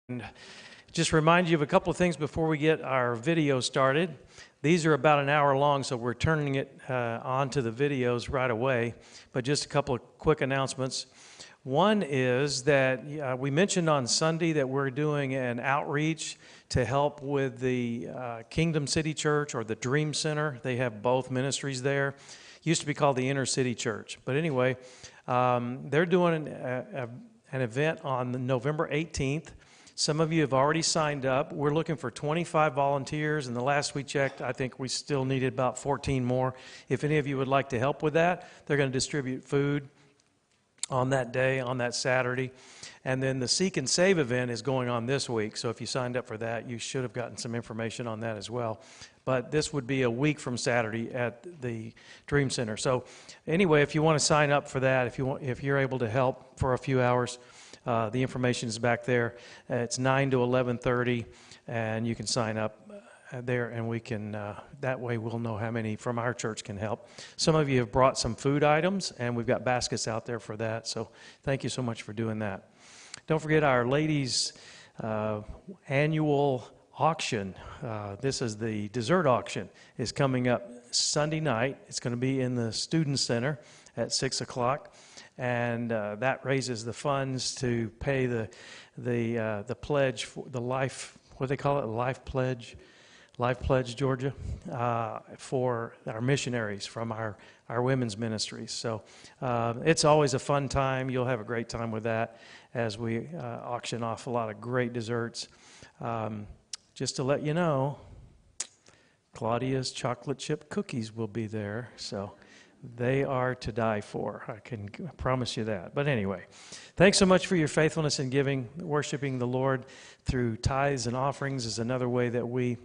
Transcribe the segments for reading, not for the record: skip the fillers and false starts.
And just remind you of a couple of things before we get our video started. These are about an hour long, so we're turning it onto the videos right away. But just a couple of quick announcements. One is that we mentioned on Sunday that we're doing an outreach to help with the Kingdom City Church or the Dream Center. They have both ministries there. Used to be called the Inner City Church. But anyway, they're doing an event on November 18th. Some of you have already signed up. We're looking for 25 volunteers, and the last we checked, I think we still needed about 14 more. If any of you would like to help with that, they're going to distribute food on that day, on that Saturday. And then the Seek and Save event is going on this week, so if you signed up for that, you should have gotten some information on that as well. But this would be a week from Saturday at the Dream Center. So anyway, if you want to sign up for that, if you're able to help for a few hours, the information is back there. It's 9 to 11:30, and you can sign up there, and we can, that way we'll know how many from our church can help. Some of you have brought some food items, and we've got baskets out there for that, so thank you so much for doing that. Don't forget our ladies' annual auction. This is the dessert auction. Is coming up Sunday night. It's going to be in the Student Center at 6 o'clock. And that raises the funds to pay the pledge for the life, what do they call it, life pledge, Georgia, for our missionaries from our women's ministries. So it's always a fun time. You'll have a great time with that as we auction off a lot of great desserts. Just to let you know, Claudia's chocolate chip cookies will be there. So they are to die for. I can promise you that. But anyway, thanks so much for your faithfulness in giving. Worshiping the Lord through tithes and offerings is another way that we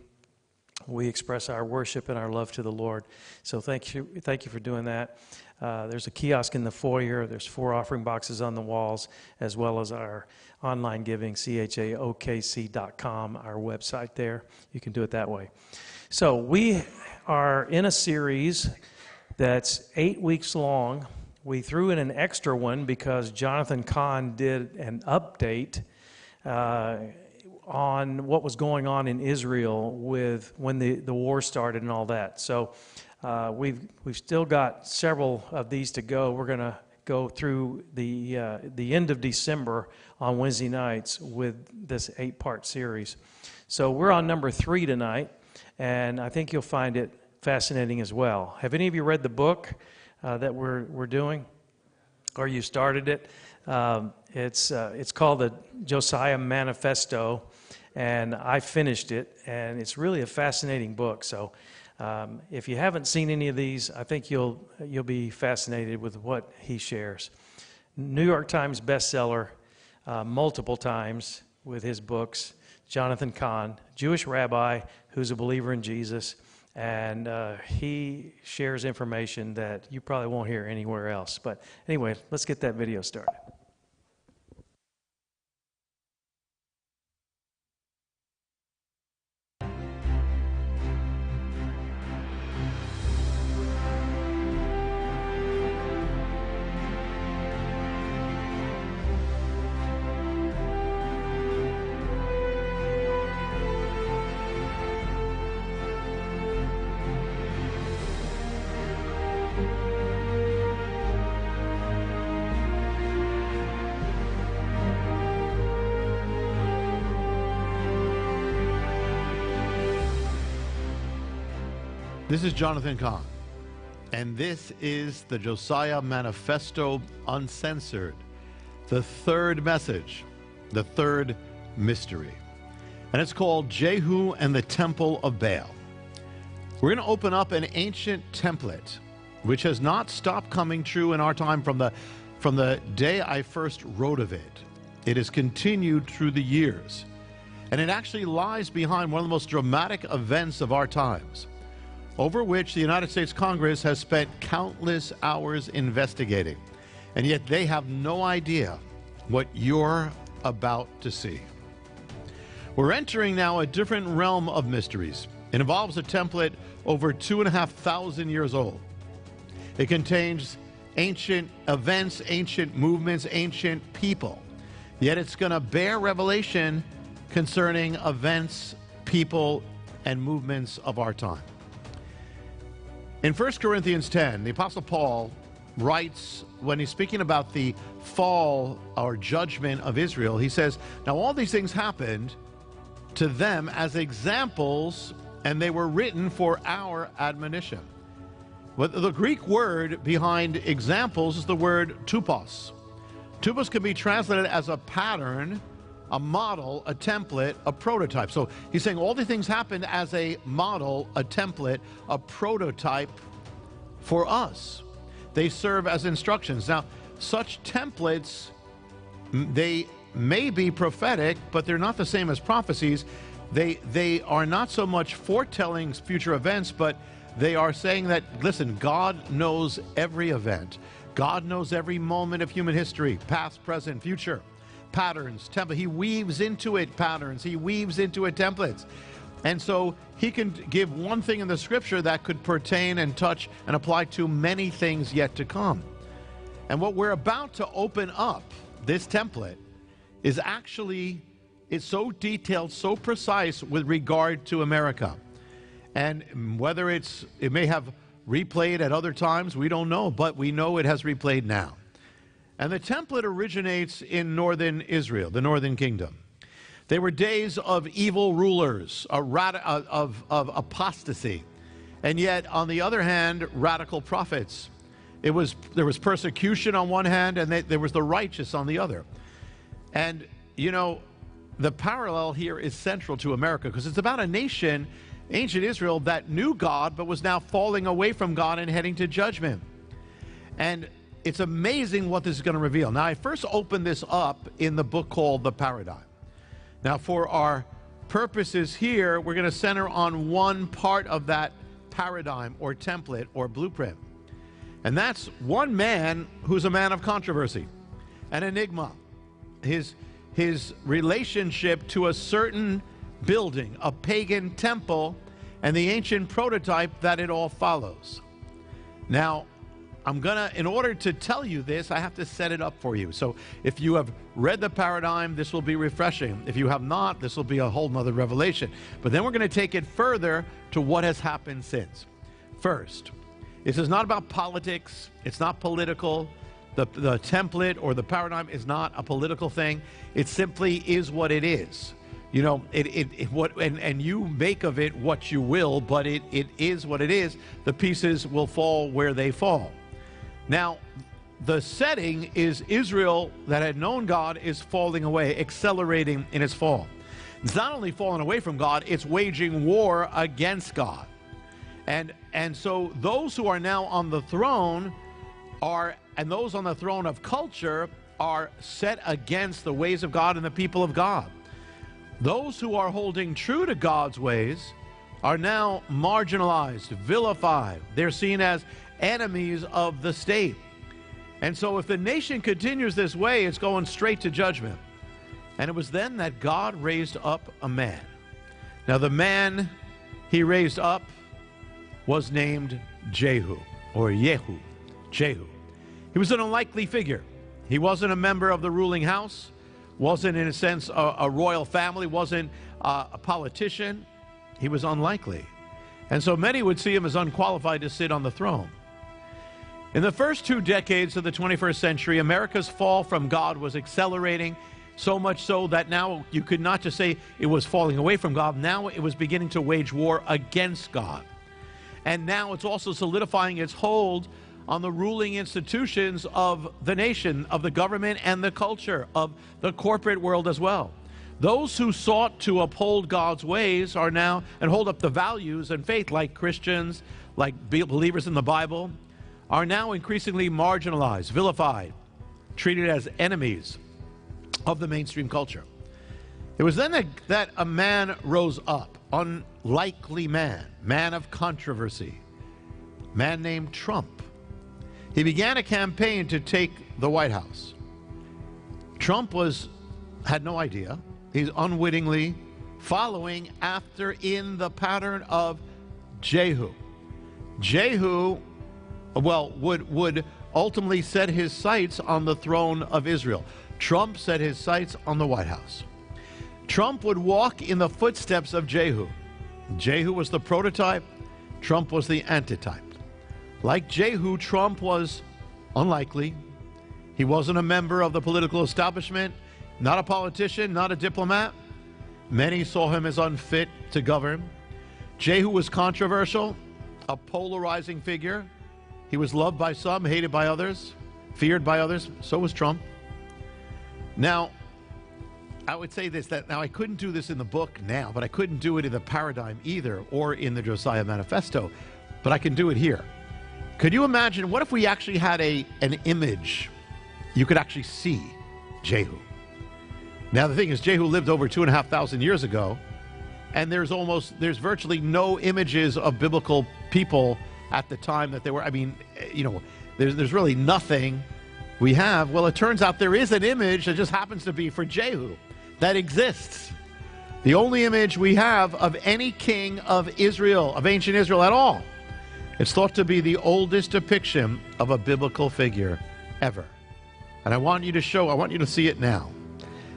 express our worship and our love to the Lord. So thank you for doing that. There's a kiosk in the foyer. There's 4 offering boxes on the walls, as well as our online giving, chaokc.com, our website there. You can do it that way. So we are in a series that's 8 weeks long. We threw in an extra one because Jonathan Kahn did an update on what was going on in Israel with when the war started and all that. So we've still got several of these to go. We're going to go through the end of December on Wednesday nights with this 8-part series. So we're on number 3 tonight, and I think you'll find it fascinating as well. Have any of you read the book that we're doing, or you started it? It's called the Josiah Manifesto, and I finished it, and it's really a fascinating book. So if you haven't seen any of these, I think you'll be fascinated with what he shares. New York Times bestseller multiple times with his books. Jonathan Kahn, Jewish rabbi who's a believer in Jesus. And he shares information that you probably won't hear anywhere else. But anyway, let's get that video started. This is Jonathan Kahn, and this is the Josiah Manifesto Uncensored, the third message, the third mystery. And it's called Jehu and the Temple of Baal. We're going to open up an ancient template, which has not stopped coming true in our time from the day I first wrote of it. It has continued through the years, and it actually lies behind one of the most dramatic events of our times, over which the United States Congress has spent countless hours investigating, and yet they have no idea what you're about to see. We're entering now a different realm of mysteries. It involves a template over 2,500 years old. It contains ancient events, ancient movements, ancient people. Yet it's going to bear revelation concerning events, people, and movements of our time. In 1 Corinthians 10, the Apostle Paul writes, when he's speaking about the fall or judgment of Israel, he says, now all these things happened to them as examples, and they were written for our admonition. But the Greek word behind examples is the word tupos. Tupos can be translated as a pattern, a model, a template, a prototype. So he's saying all these things happened as a model, a template, a prototype for us. They serve as instructions. Now, such templates, they may be prophetic, but they're not the same as prophecies. They are not so much foretelling future events, but they are saying that, listen, God knows every event. God knows every moment of human history, past, present, future. Patterns, template. He weaves into it patterns. He weaves into it templates. And so he can give one thing in the scripture that could pertain and touch and apply to many things yet to come. And what we're about to open up, this template, is actually, it's so detailed, so precise with regard to America. And whether it may have replayed at other times, we don't know, but we know it has replayed now. And the template originates in northern Israel, the northern kingdom. They were days of evil rulers, of apostasy, and yet, on the other hand, radical prophets. There was persecution on one hand, and there was the righteous on the other. And, you know, the parallel here is central to America, because it's about a nation, ancient Israel, that knew God, but was now falling away from God and heading to judgment. And it's amazing what this is going to reveal. Now, I first opened this up in the book called The Paradigm. Now, for our purposes here, we're going to center on one part of that paradigm or template or blueprint. And that's one man who's a man of controversy, an enigma. His relationship to a certain building, a pagan temple, and the ancient prototype that it all follows. Now, in order to tell you this, I have to set it up for you. So if you have read the paradigm, this will be refreshing. If you have not, this will be a whole nother revelation. But then we're going to take it further to what has happened since. First, this is not about politics. It's not political. The template or the paradigm is not a political thing. It simply is what it is. You know, and you make of it what you will, but it is what it is. The pieces will fall where they fall. Now, the setting is Israel that had known God is falling away, accelerating in its fall. It's not only falling away from God, it's waging war against God. And so those who are now on the throne and those on the throne of culture are set against the ways of God and the people of God. Those who are holding true to God's ways are now marginalized, vilified. They're seen as enemies of the state. And so if the nation continues this way, it's going straight to judgment. And it was then that God raised up a man. Now the man he raised up was named Jehu, or Jehu. He was an unlikely figure. He wasn't a member of the ruling house, wasn't in a sense a royal family, wasn't a politician. He was unlikely. And so many would see him as unqualified to sit on the throne. In the first 2 decades of the 21st century, America's fall from God was accelerating, so much so that now you could not just say it was falling away from God. Now it was beginning to wage war against God. And now it's also solidifying its hold on the ruling institutions of the nation, of the government and the culture, of the corporate world as well. Those who sought to uphold God's ways are now, and hold up the values and faith like Christians, like believers in the Bible, are now increasingly marginalized, vilified, treated as enemies of the mainstream culture. It was then that a man rose up, unlikely man of controversy, man named Trump. He began a campaign to take the White House. Trump had no idea. He's unwittingly following after in the pattern of Jehu. Jehu, would ultimately set his sights on the throne of Israel. Trump set his sights on the White House. Trump would walk in the footsteps of Jehu. Jehu was the prototype. Trump was the antitype. Like Jehu, Trump was unlikely. He wasn't a member of the political establishment, not a politician, not a diplomat. Many saw him as unfit to govern. Jehu was controversial, a polarizing figure. He was loved by some, hated by others, feared by others. So was Trump. Now, I would say this, that now I couldn't do this in the book now, but I couldn't do it in the paradigm either or in the Josiah Manifesto, but I can do it here. Could you imagine, what if we actually had an image you could actually see Jehu? Now the thing is, Jehu lived over 2,500 years ago, and there's virtually no images of biblical people at the time that they were. I mean, you know, there's really nothing we have. Well, it turns out there is an image that just happens to be for Jehu that exists. The only image we have of any king of Israel, of ancient Israel at all. It's thought to be the oldest depiction of a biblical figure ever. And I want you to see it now.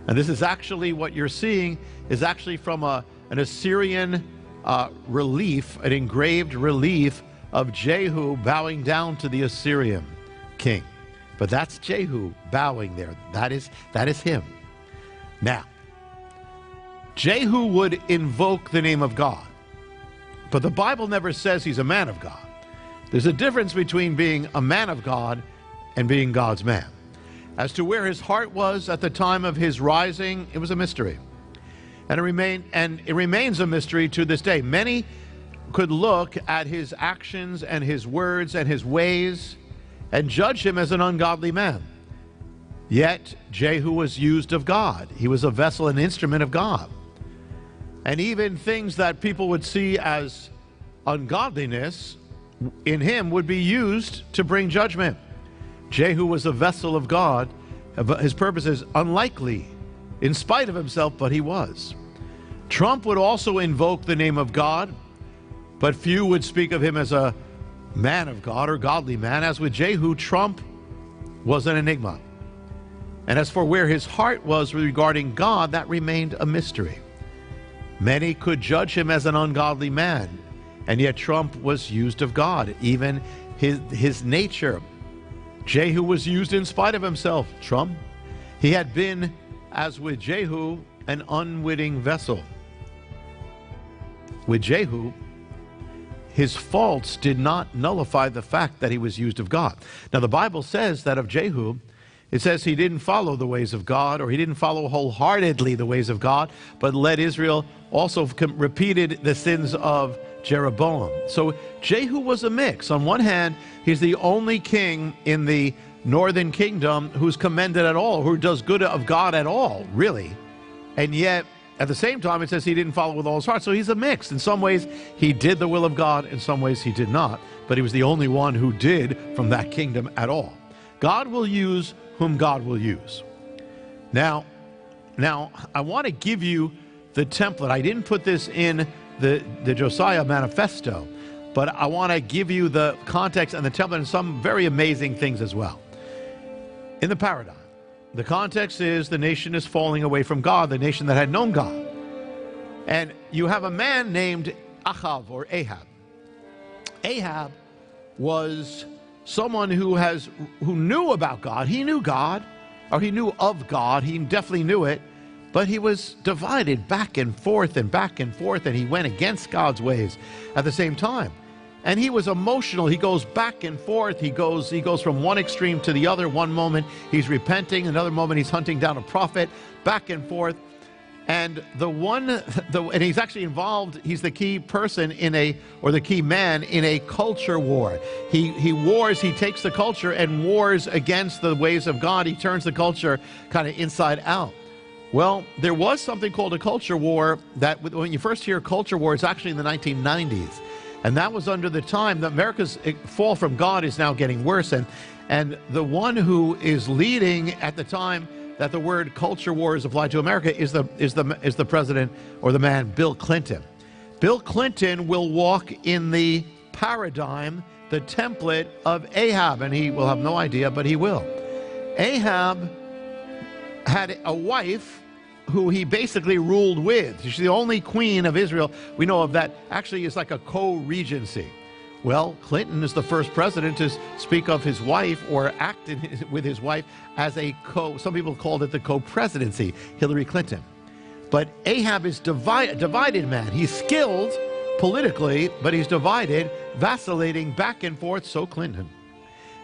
And this is actually, what you're seeing is actually from an Assyrian relief, an engraved relief of Jehu bowing down to the Assyrian king. But that's Jehu bowing there. That is him. Now, Jehu would invoke the name of God, but the Bible never says he's a man of God. There's a difference between being a man of God and being God's man. As to where his heart was at the time of his rising, it was a mystery. And it remains a mystery to this day. Many could look at his actions and his words and his ways and judge him as an ungodly man. Yet Jehu was used of God. He was a vessel, an instrument of God. And even things that people would see as ungodliness in him would be used to bring judgment. Jehu was a vessel of God. His purpose is unlikely, in spite of himself, but he was. Trump would also invoke the name of God, but few would speak of him as a man of God or godly man. As with Jehu, Trump was an enigma. And as for where his heart was regarding God, that remained a mystery. Many could judge him as an ungodly man, and yet Trump was used of God, even his nature. Jehu was used in spite of himself. Trump, he had been, as with Jehu, an unwitting vessel. With Jehu, his faults did not nullify the fact that he was used of God. Now, the Bible says that of Jehu, it says he didn't follow the ways of God, or he didn't follow wholeheartedly the ways of God, but led Israel, also repeated the sins of Jeroboam. So Jehu was a mix. On one hand, he's the only king in the northern kingdom who's commended at all, who does good of God at all, really. And yet, at the same time, it says he didn't follow with all his heart. So he's a mix. In some ways, he did the will of God. In some ways, he did not. But he was the only one who did from that kingdom at all. God will use whom God will use. Now, I want to give you the template. I didn't put this in the Josiah Manifesto, but I want to give you the context and the template and some very amazing things as well. In the paradigm, the context is the nation is falling away from God, the nation that had known God. And you have a man named Achav or Ahab. Ahab was someone who knew about God. He knew God, or he knew of God. He definitely knew it. But he was divided back and forth, and he went against God's ways at the same time. And he was emotional. He goes back and forth. He goes from one extreme to the other. One moment he's repenting, another moment he's hunting down a prophet, back and forth. And and he's actually involved, he's the key person the key man in a culture war. He wars, he takes the culture and wars against the ways of God. He turns the culture kind of inside out. Well, there was something called a culture war that, when you first hear culture war, it's actually in the 1990s. And that was under the time that America's fall from God is now getting worse. And the one who is leading at the time that the word culture war is applied to America is the president, or the man, Bill Clinton. Bill Clinton will walk in the paradigm, the template of Ahab, and he will have no idea, but he will. Ahab had a wife who he basically ruled with. She's the only queen of Israel we know of that actually is like a co-regency. Well, Clinton is the first president to speak of his wife or act with his wife as a some people called it the co-presidency, Hillary Clinton. But Ahab is divided man. He's skilled politically, but he's divided, vacillating back and forth, so Clinton.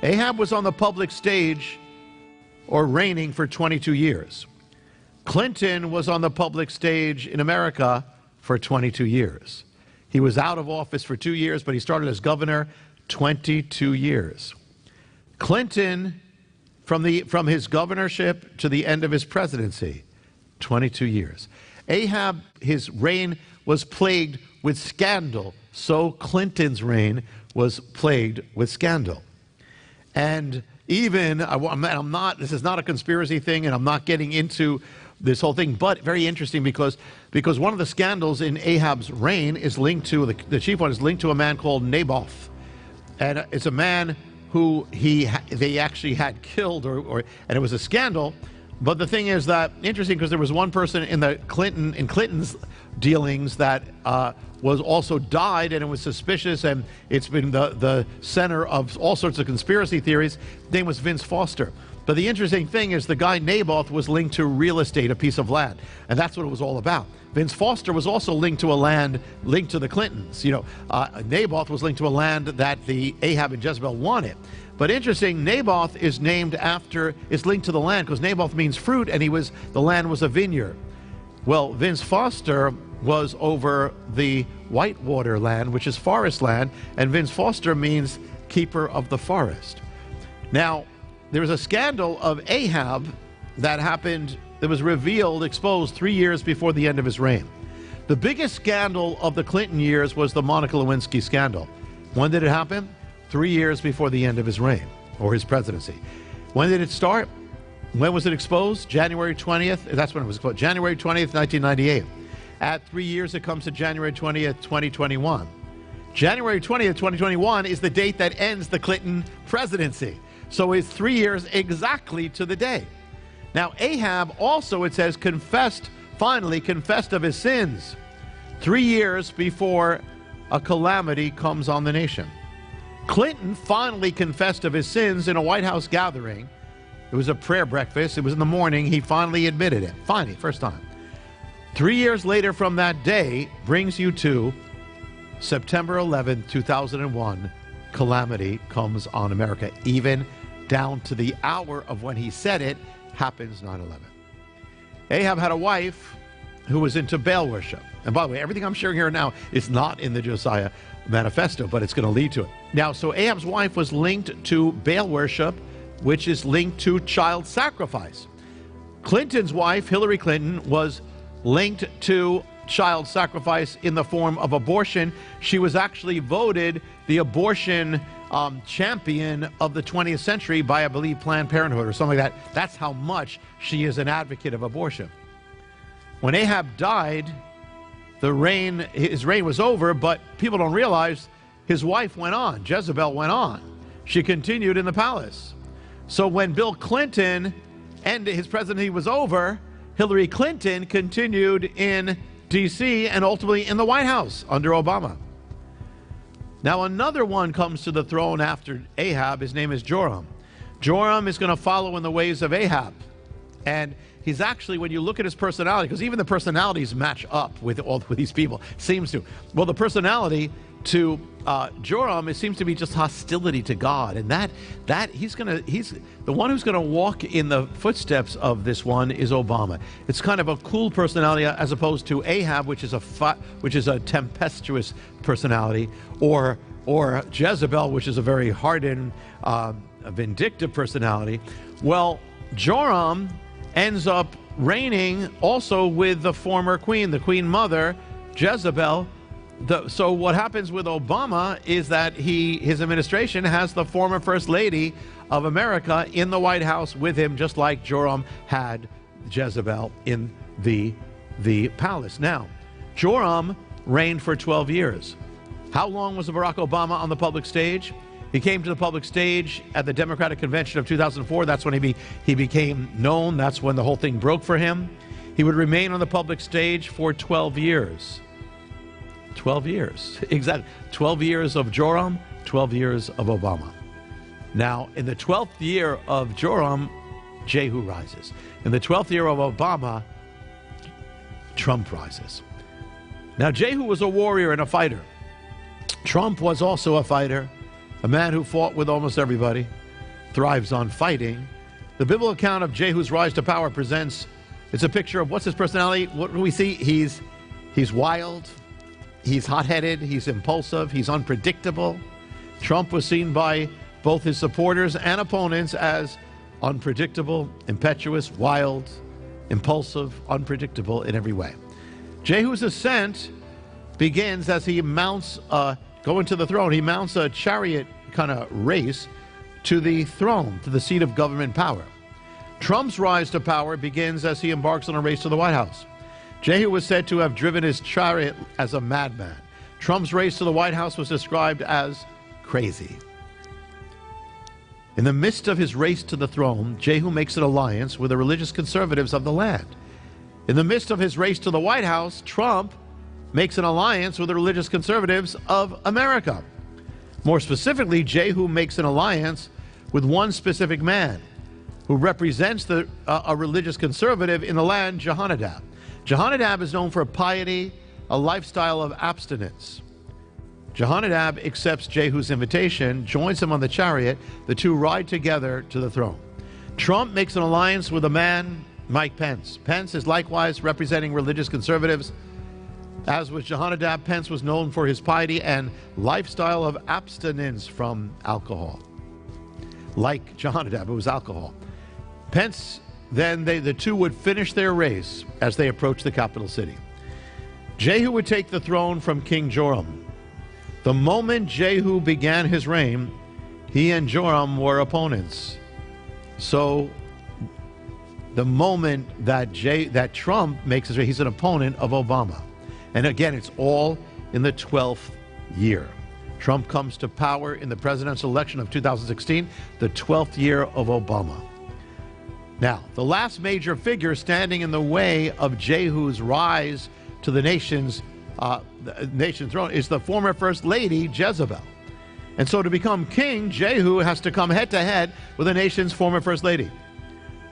Ahab was on the public stage or reigning for 22 years. Clinton was on the public stage in America for 22 years. He was out of office for 2 years, but he started as governor 22 years. Clinton, from his governorship to the end of his presidency, 22 years. Ahab, his reign was plagued with scandal, so Clinton's reign was plagued with scandal. And even, this is not a conspiracy thing, and I'm not getting into this whole thing, but very interesting because one of the scandals in Ahab's reign is linked to, the chief one is linked to a man called Naboth. And it's a man who they actually had killed, and it was a scandal. But the thing is that, interesting, because there was one person in Clinton's dealings that was also died, and it was suspicious, and it's been the center of all sorts of conspiracy theories. His name was Vince Foster. But the interesting thing is the guy Naboth was linked to real estate, a piece of land, and that's what it was all about. Vince Foster was also linked to a land linked to the Clintons. Naboth was linked to a land that the Ahab and Jezebel wanted. But interesting, Naboth is linked to the land because Naboth means fruit, and the land was a vineyard. Well, Vince Foster was over the Whitewater land, which is forest land, and Vince Foster means keeper of the forest. Now, there was a scandal of Ahab that happened, that was exposed 3 years before the end of his reign. The biggest scandal of the Clinton years was the Monica Lewinsky scandal. When did it happen? 3 years before the end of his reign, or his presidency. When did it start? When was it exposed? January 20th. That's when it was exposed. January 20th, 1998. At 3 years, it comes to January 20th, 2021. January 20th, 2021 is the date that ends the Clinton presidency. So it's 3 years exactly to the day. Now, Ahab also, it says, finally confessed of his sins 3 years before a calamity comes on the nation. Clinton finally confessed of his sins in a White House gathering. It was a prayer breakfast. It was in the morning. He finally admitted it. Finally, first time. 3 years later from that day brings you to September 11, 2001. Calamity comes on America. Even down to the hour of when he said it, happens 9/11. Ahab had a wife who was into Baal worship. And by the way, everything I'm sharing here now is not in the Josiah Manifesto, but it's going to lead to it. Now, so Ahab's wife was linked to Baal worship, which is linked to child sacrifice. Clinton's wife, Hillary Clinton, was linked to child sacrifice in the form of abortion. She was actually voted the abortion champion of the 20th century by, I believe, Planned Parenthood or something like that. That's how much she is an advocate of abortion. When Ahab died, his reign was over, but people don't realize his wife went on. Jezebel went on. She continued in the palace. So when Bill Clinton ended his presidency was over, Hillary Clinton continued in D.C. and ultimately in the White House under Obama. Now another one comes to the throne after Ahab. His name is Joram. Joram is going to follow in the ways of Ahab. And he's actually, when you look at his personality, because even the personalities match up with these people, seems to. Well, the personality to Joram, it seems to be just hostility to God, and that he's the one who's going to walk in the footsteps of this one is Obama. It's kind of a cool personality as opposed to Ahab, which is a tempestuous personality, or Jezebel, which is a very hardened, vindictive personality. Well, Joram ends up reigning also with the former queen, the queen mother, Jezebel. So what happens with Obama is that his administration has the former First Lady of America in the White House with him, just like Joram had Jezebel in the palace. Now, Joram reigned for 12 years. How long was Barack Obama on the public stage? He came to the public stage at the Democratic Convention of 2004. That's when he became known. That's when the whole thing broke for him. He would remain on the public stage for 12 years. 12 years, exactly. 12 years of Joram, 12 years of Obama. Now, in the 12th year of Joram, Jehu rises. In the 12th year of Obama, Trump rises. Now, Jehu was a warrior and a fighter. Trump was also a fighter, a man who fought with almost everybody, thrives on fighting. The biblical account of Jehu's rise to power presents, it's a picture of what's his personality. What do we see? He's wild, he's hot-headed, he's impulsive, he's unpredictable. Trump was seen by both his supporters and opponents as unpredictable, impetuous, wild, impulsive, unpredictable in every way. Jehu's ascent begins as he mounts, going to the throne. He mounts a chariot kind of race to the throne, to the seat of government power. Trump's rise to power begins as he embarks on a race to the White House. Jehu was said to have driven his chariot as a madman. Trump's race to the White House was described as crazy. In the midst of his race to the throne, Jehu makes an alliance with the religious conservatives of the land. In the midst of his race to the White House, Trump makes an alliance with the religious conservatives of America. More specifically, Jehu makes an alliance with one specific man who represents a religious conservative in the land, Jehonadab. Jehonadab is known for piety, a lifestyle of abstinence. Jehonadab accepts Jehu's invitation, joins him on the chariot. The two ride together to the throne. Trump makes an alliance with a man, Mike Pence. Pence is likewise representing religious conservatives. As with Jehonadab, Pence was known for his piety and lifestyle of abstinence from alcohol. Like Jehonadab, it was alcohol. Pence, then the two would finish their race as they approached the capital city. Jehu would take the throne from King Joram. The moment Jehu began his reign, he and Joram were opponents. So the moment that Trump makes his reign, he's an opponent of Obama. And again, it's all in the 12th year. Trump comes to power in the presidential election of 2016, the 12th year of Obama. Now, the last major figure standing in the way of Jehu's rise to the nation's throne is the former First Lady, Jezebel. And so to become king, Jehu has to come head-to-head with the nation's former First Lady.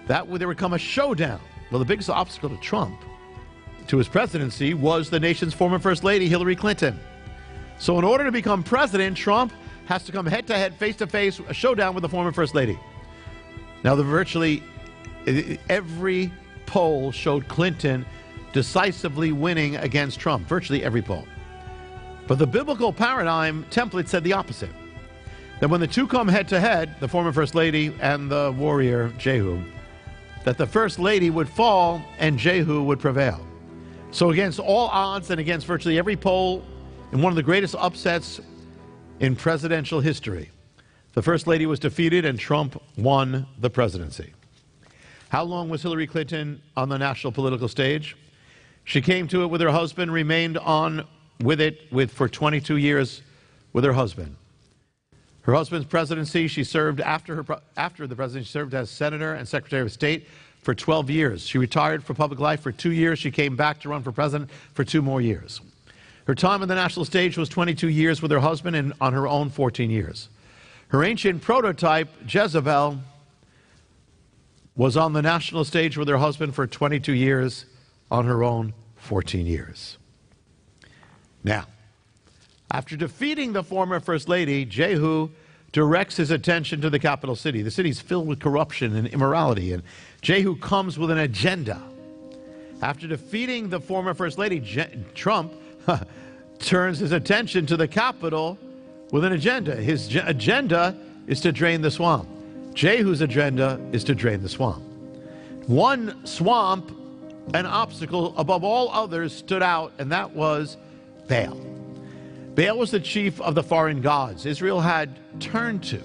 There would come a showdown. Well, the biggest obstacle to Trump, to his presidency, was the nation's former First Lady, Hillary Clinton. So in order to become president, Trump has to come head-to-head, face-to-face, a showdown with the former First Lady. Now, virtually every poll showed Clinton decisively winning against Trump, virtually every poll. But the biblical paradigm template said the opposite. That when the two come head-to-head, the former First Lady and the warrior Jehu, that the First Lady would fall and Jehu would prevail. So against all odds and against virtually every poll, in one of the greatest upsets in presidential history, the First Lady was defeated and Trump won the presidency. How long was Hillary Clinton on the national political stage? She came to it with her husband, remained on with it for 22 years with her husband. Her husband's presidency, she served after the presidency, she served as Senator and Secretary of State for 12 years. She retired from public life for 2 years. She came back to run for president for 2 more years. Her time on the national stage was 22 years with her husband, and on her own 14 years. Her ancient prototype, Jezebel, was on the national stage with her husband for 22 years, on her own 14 years. Now, after defeating the former First Lady, Jehu directs his attention to the capital city. The city's filled with corruption and immorality, and Jehu comes with an agenda. After defeating the former First Lady, Trump turns his attention to the capital with an agenda. His agenda is to drain the swamp. Jehu's agenda is to drain the swamp. One swamp, an obstacle above all others, stood out, and that was Baal. Baal was the chief of the foreign gods Israel had turned to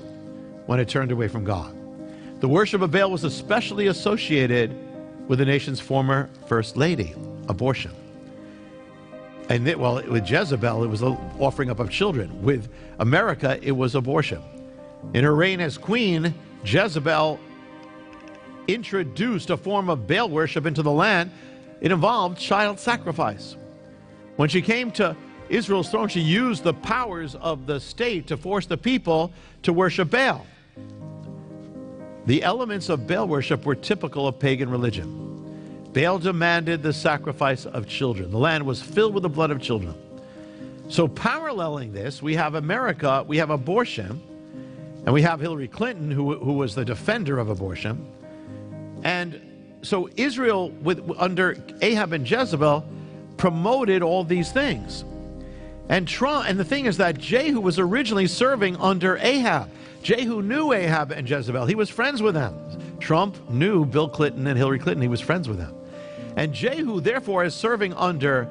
when it turned away from God. The worship of Baal was especially associated with the nation's former First Lady, abortion. And with Jezebel, it was the offering up of children. With America, it was abortion. In her reign as queen, Jezebel introduced a form of Baal worship into the land. it involved child sacrifice. When she came to Israel's throne, she used the powers of the state to force the people to worship Baal. The elements of Baal worship were typical of pagan religion. Baal demanded the sacrifice of children. The land was filled with the blood of children. So paralleling this, we have America, we have abortion, and we have Hillary Clinton, who was the defender of abortion. And so Israel, under Ahab and Jezebel, promoted all these things. And the thing is that Jehu was originally serving under Ahab. Jehu knew Ahab and Jezebel. He was friends with them. Trump knew Bill Clinton and Hillary Clinton. He was friends with them. And Jehu, therefore, is serving under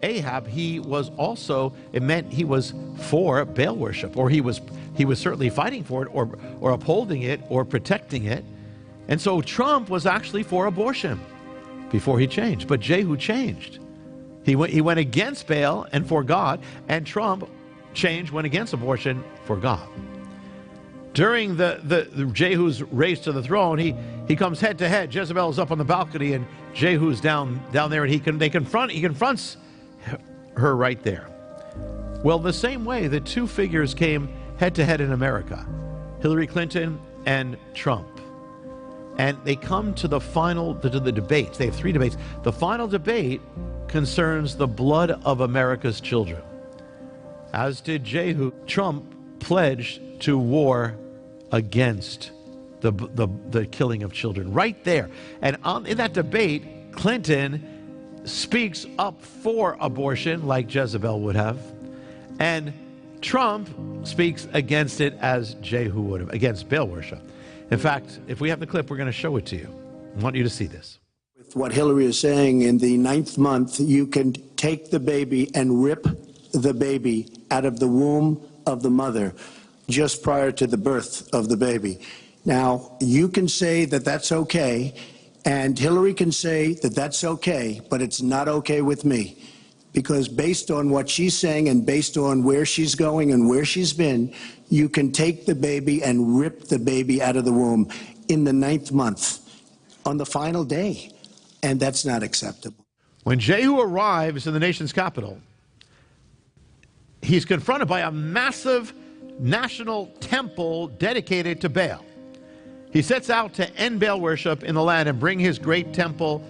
Ahab. He was also, it meant he was for Baal worship, or he was certainly fighting for it, or upholding it, or protecting it. And so Trump was actually for abortion before he changed. But Jehu changed. He went against Baal and for God, and Trump went against abortion for God. During the Jehu's race to the throne, he comes head to head. Jezebel's up on the balcony, and Jehu's down there, and he confronts her right there. Well, the same way the two figures came head to head in America, Hillary Clinton and Trump. And they come to the debates. They have 3 debates. The final debate concerns the blood of America's children. As did Jehu, Trump pledged to war against the killing of children right there. And in that debate, Clinton speaks up for abortion like Jezebel would have, and Trump speaks against it as Jehu would have, against Baal worship. In fact, if we have the clip, we're going to show it to you. I want you to see this. With what Hillary is saying, in the 9th month, you can take the baby and rip the baby out of the womb of the mother just prior to the birth of the baby. Now, you can say that that's okay, and Hillary can say that that's okay, but it's not okay with me. Because based on what she's saying and based on where she's going and where she's been, you can take the baby and rip the baby out of the womb in the 9th month on the final day. And that's not acceptable. When Jehu arrives in the nation's capital, he's confronted by a massive national temple dedicated to Baal. He sets out to end Baal worship in the land and bring his great temple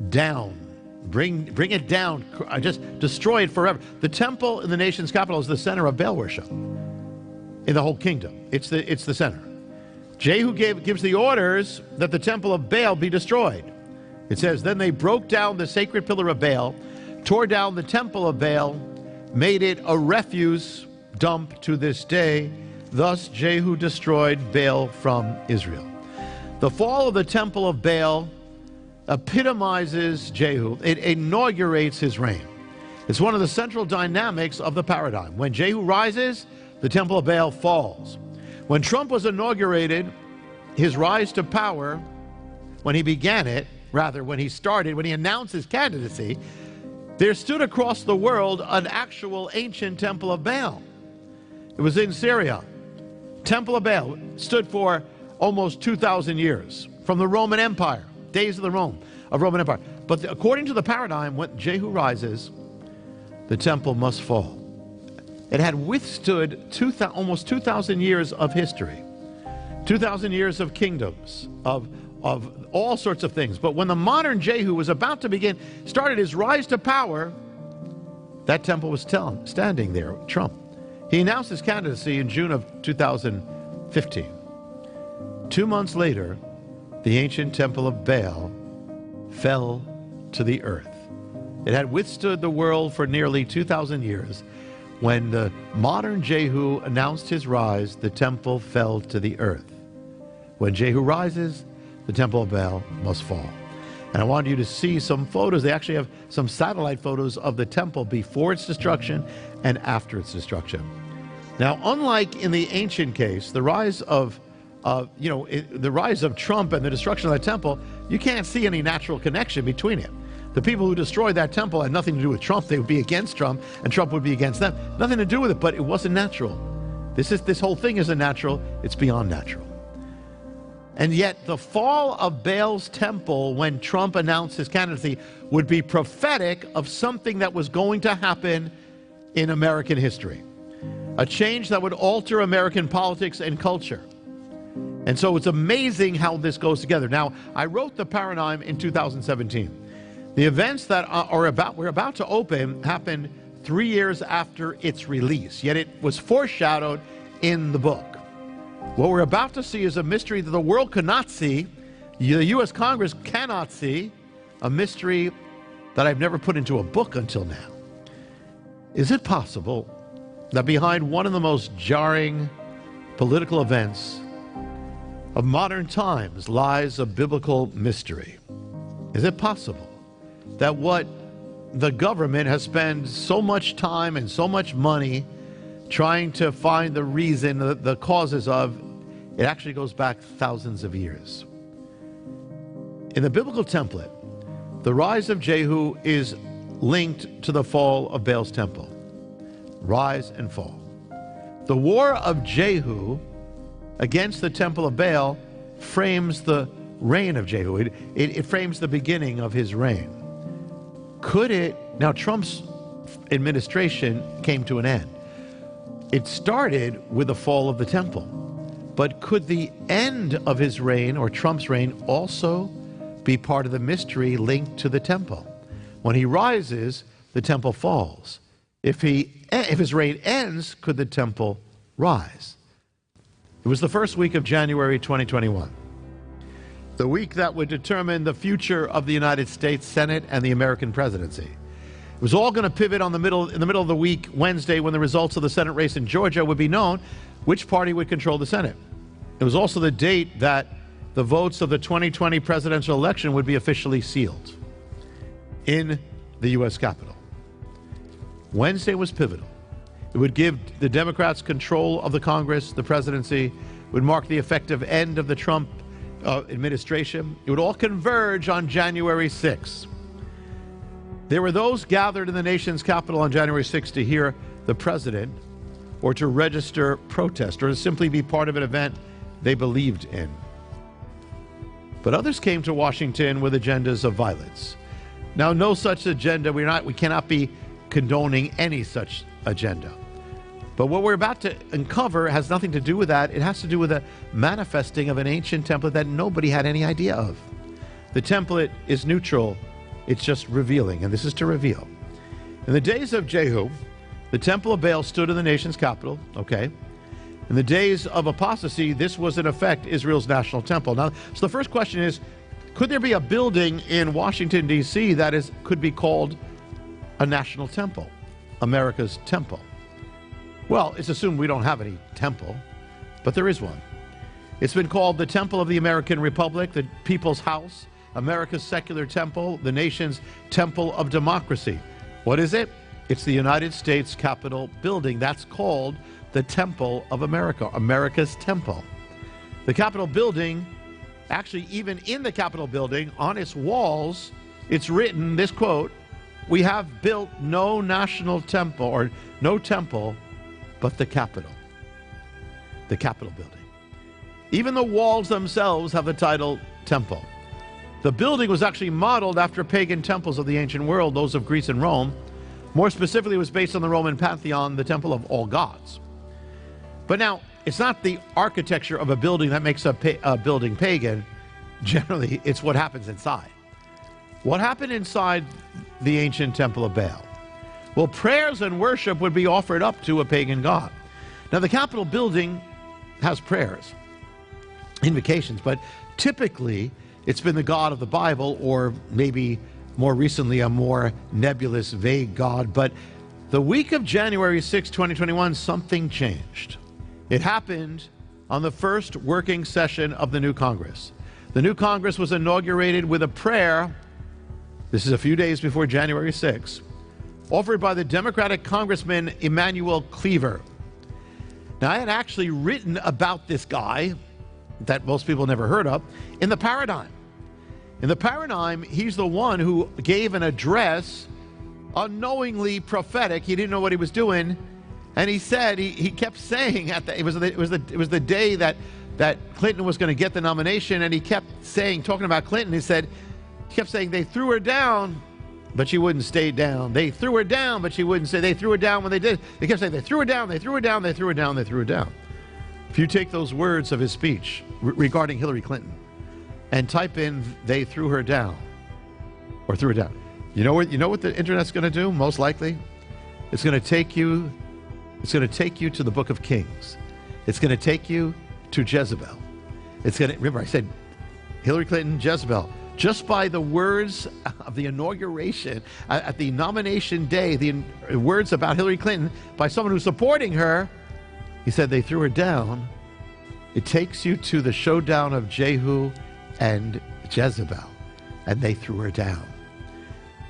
down. Bring it down, just destroy it forever. The temple in the nation's capital is the center of Baal worship in the whole kingdom. It's the center. Jehu gives the orders that the temple of Baal be destroyed. It says, then they broke down the sacred pillar of Baal, tore down the temple of Baal, made it a refuse dump to this day. Thus Jehu destroyed Baal from Israel. The fall of the temple of Baal epitomizes Jehu. It inaugurates his reign. It's one of the central dynamics of the paradigm. When Jehu rises, the temple of Baal falls. When Trump was inaugurated, his rise to power, when he began it, rather when he announced his candidacy, there stood across the world an actual ancient temple of Baal. It was in Syria. Temple of Baal stood for almost 2,000 years from the Roman Empire. Days of the Roman Empire. But according to the paradigm, when Jehu rises, the temple must fall. It had withstood almost 2,000 years of history, 2,000 years of kingdoms, of all sorts of things. But when the modern Jehu was about to started his rise to power, that temple was standing there, Trump. He announced his candidacy in June of 2015. 2 months later, the ancient temple of Baal fell to the earth. It had withstood the world for nearly 2,000 years. When the modern Jehu announced his rise, the temple fell to the earth. When Jehu rises, the temple of Baal must fall. And I want you to see some photos. They actually have some satellite photos of the temple before its destruction and after its destruction. Now, unlike in the ancient case, the rise of Trump and the destruction of that temple, you can't see any natural connection between it. The people who destroyed that temple had nothing to do with Trump. They would be against Trump, and Trump would be against them. Nothing to do with it, but it wasn't natural. This whole thing isn't natural. It's beyond natural. And yet the fall of Baal's temple, when Trump announced his candidacy, would be prophetic of something that was going to happen in American history. A change that would alter American politics and culture. And so it's amazing how this goes together. Now, I wrote The Paradigm in 2017. The events that we're about to open happened 3 years after its release, yet it was foreshadowed in the book. What we're about to see is a mystery that the world could not see, the U.S. Congress cannot see, a mystery that I've never put into a book until now. Is it possible that behind one of the most jarring political events of modern times lies a biblical mystery? Is it possible that what the government has spent so much time and so much money trying to find the reason, the causes of, it actually goes back thousands of years? In the biblical template, the rise of Jehu is linked to the fall of Baal's temple. Rise and fall. The war of Jehu against the temple of Baal frames the reign of Jehu. It frames the beginning of his reign. Could it, now Trump's administration came to an end. It started with the fall of the temple. But could the end of his reign, or Trump's reign, also be part of the mystery linked to the temple? When he rises, the temple falls. If his reign ends, could the temple rise? It was the first week of January 2021. The week that would determine the future of the United States Senate and the American presidency. It was all going to pivot in the middle of the week, Wednesday, when the results of the Senate race in Georgia would be known, which party would control the Senate. It was also the date that the votes of the 2020 presidential election would be officially sealed in the U.S. Capitol. Wednesday was pivotal. It would give the Democrats control of the Congress, the presidency. It would mark the effective end of the Trump administration. It would all converge on January 6th. There were those gathered in the nation's capital on January 6th to hear the president, or to register protest, or to simply be part of an event they believed in. But others came to Washington with agendas of violence. Now, no such agenda, we cannot be condoning any such agenda. But what we're about to uncover has nothing to do with that. It has to do with the manifesting of an ancient template that nobody had any idea of. The template is neutral, it's just revealing, and this is to reveal. In the days of Jehu, the temple of Baal stood in the nation's capital, okay? In the days of apostasy, this was in effect Israel's national temple. Now, so the first question is, could there be a building in Washington, D.C. that could be called a national temple, America's temple? Well, it's assumed we don't have any temple, but there is one. It's been called the Temple of the American Republic, the People's House, America's secular temple, the nation's temple of democracy. What is it? It's the United States Capitol building. That's called the Temple of America, America's temple. The Capitol building, actually even in the Capitol building, on its walls, it's written, this quote, "We have built no national temple, or no temple, but the Capitol." The Capitol building. Even the walls themselves have the title temple. The building was actually modeled after pagan temples of the ancient world, those of Greece and Rome. More specifically, it was based on the Roman pantheon, the temple of all gods. But now, it's not the architecture of a building that makes a building pagan. Generally, it's what happens inside. What happened inside the ancient temple of Baal? Well, prayers and worship would be offered up to a pagan god. Now, the Capitol building has prayers, invocations, but typically it's been the God of the Bible, or maybe more recently a more nebulous, vague God. But the week of January 6, 2021, something changed. It happened on the first working session of the new Congress. The new Congress was inaugurated with a prayer, this is a few days before January 6, offered by the Democratic Congressman Emanuel Cleaver. Now, I had actually written about this guy that most people never heard of in The Paradigm. In The Paradigm, he's the one who gave an address, unknowingly prophetic. He didn't know what he was doing, and he said, he kept saying it was the day that that Clinton was going to get the nomination, and he kept saying, talking about Clinton, he kept saying they threw her down, but she wouldn't stay down. They threw her down, but she wouldn't stay. They threw her down when they did. They kept saying they threw her down, they threw her down, they threw her down, they threw her down. If you take those words of his speech regarding Hillary Clinton and type in they threw her down or threw her down, you know what the internet's going to do? Most likely, it's going to take you to the book of Kings. It's going to take you to Jezebel. Remember I said Hillary Clinton, Jezebel. Just by the words of the inauguration, at the nomination day, the words about Hillary Clinton by someone who's supporting her, he said they threw her down. It takes you to the showdown of Jehu and Jezebel, and they threw her down.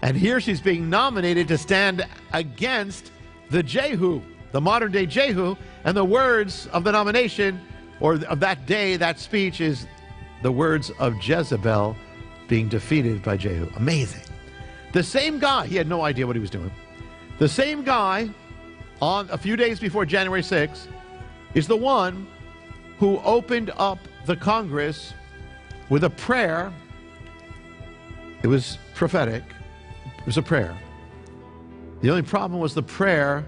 And here she's being nominated to stand against the Jehu, the modern day Jehu, and the words of the nomination, or of that day, that speech, is the words of Jezebel being defeated by Jehu. Amazing. The same guy, he had no idea what he was doing. The same guy, on a few days before January 6th, is the one who opened up the Congress with a prayer. It was prophetic. It was a prayer. The only problem was the prayer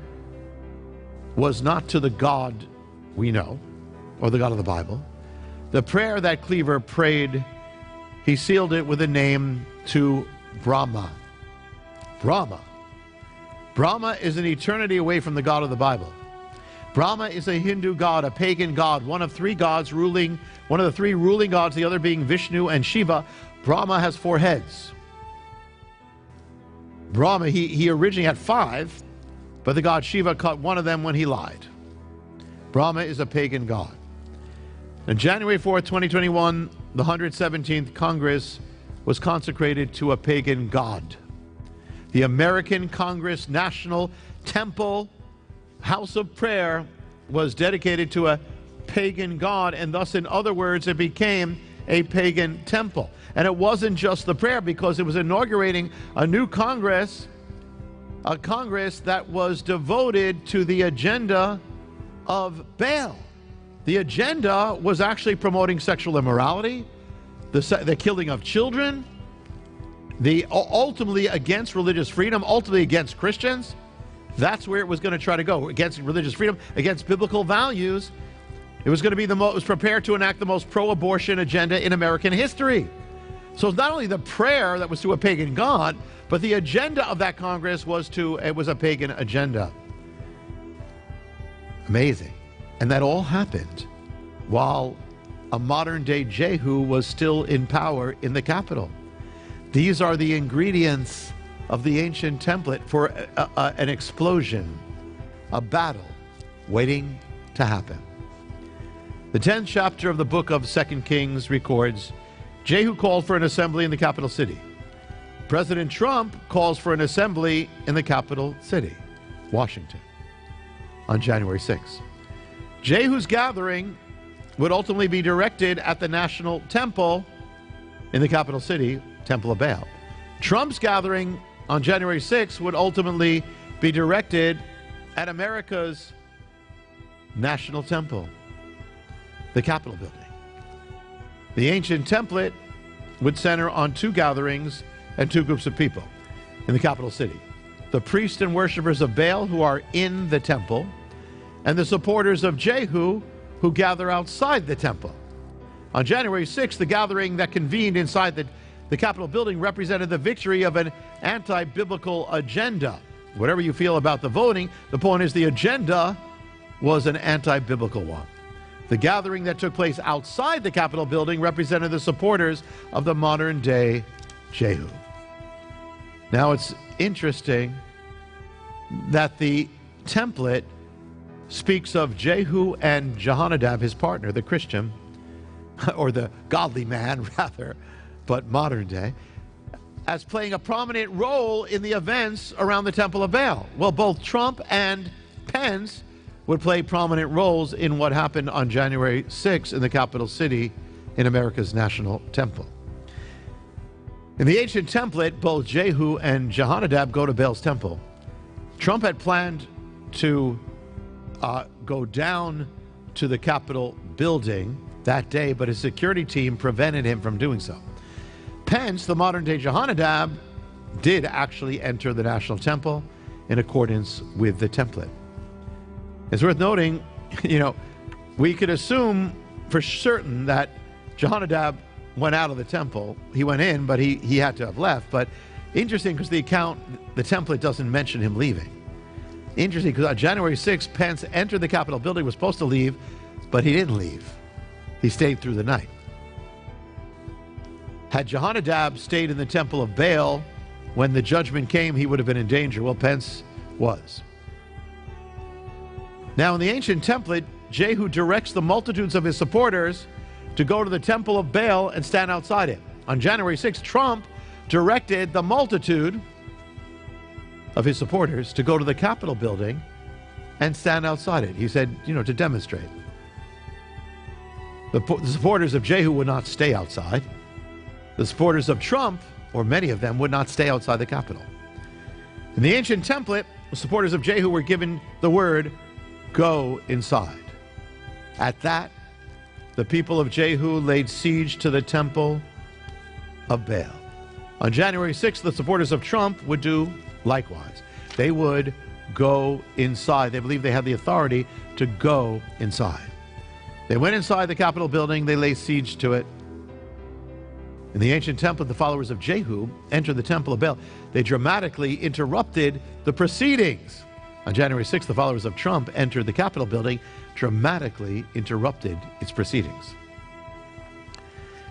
was not to the God we know, or the God of the Bible. The prayer that Cleaver prayed, he sealed it with a name to Brahma. Brahma. Brahma is an eternity away from the God of the Bible. Brahma is a Hindu god, a pagan god, one of the three ruling gods, the other being Vishnu and Shiva. Brahma has 4 heads. Brahma, he originally had 5, but the god Shiva cut one of them when he lied. Brahma is a pagan god. On January 4th, 2021, the 117th Congress was consecrated to a pagan god. The American Congress National Temple House of Prayer was dedicated to a pagan god, and thus, in other words, it became a pagan temple. And it wasn't just the prayer, because it was inaugurating a new Congress, a Congress that was devoted to the agenda of Baal. The agenda was actually promoting sexual immorality, the killing of children, ultimately against religious freedom, ultimately against Christians. That's where it was going to try to go, against religious freedom, against biblical values. It was going to be it was prepared to enact the most pro-abortion agenda in American history. So not only the prayer that was to a pagan god, but the agenda of that Congress was a pagan agenda. Amazing. And that all happened while a modern-day Jehu was still in power in the Capitol. These are the ingredients of the ancient template for an explosion, a battle waiting to happen. The 10th chapter of the book of 2 Kings records, Jehu called for an assembly in the capital city. President Trump calls for an assembly in the capital city, Washington, on January 6th. Jehu's gathering would ultimately be directed at the National Temple in the capital city, Temple of Baal. Trump's gathering on January 6th would ultimately be directed at America's National Temple, the Capitol building. The ancient template would center on 2 gatherings and 2 groups of people in the capital city: the priests and worshipers of Baal who are in the temple, and the supporters of Jehu who gather outside the temple. On January 6th, the gathering that convened inside the Capitol building represented the victory of an anti-biblical agenda. Whatever you feel about the voting, the point is the agenda was an anti-biblical one. The gathering that took place outside the Capitol building represented the supporters of the modern-day Jehu. Now, it's interesting that the template speaks of Jehu and Jehonadab, his partner, the Christian, or the godly man, rather, but modern day, as playing a prominent role in the events around the Temple of Baal. Well, both Trump and Pence would play prominent roles in what happened on January 6th in the capital city in America's National Temple. In the ancient template, both Jehu and Jehonadab go to Baal's temple. Trump had planned to go down to the Capitol building that day, but his security team prevented him from doing so. Pence, the modern-day Jehonadab, did actually enter the National Temple in accordance with the template. It's worth noting, we could assume for certain that Jehonadab went out of the temple. He went in, but he had to have left. But interesting, because the template doesn't mention him leaving. Interesting, because on January 6th, Pence entered the Capitol building, was supposed to leave, but he didn't leave. He stayed through the night. Had Jehonadab stayed in the temple of Baal, when the judgment came, he would have been in danger. Well, Pence was. Now, in the ancient template, Jehu directs the multitudes of his supporters to go to the temple of Baal and stand outside it. On January 6th, Trump directed the multitude of his supporters to go to the Capitol building and stand outside it. He said, to demonstrate. The supporters of Jehu would not stay outside. The supporters of Trump, or many of them, would not stay outside the Capitol. In the ancient template, the supporters of Jehu were given the word, go inside. At that, the people of Jehu laid siege to the temple of Baal. On January 6th, the supporters of Trump would do likewise. They would go inside. They believed they had the authority to go inside. They went inside the Capitol building. They laid siege to it. In the ancient temple, the followers of Jehu entered the temple of Baal. They dramatically interrupted the proceedings. On January 6th, the followers of Trump entered the Capitol building, dramatically interrupted its proceedings.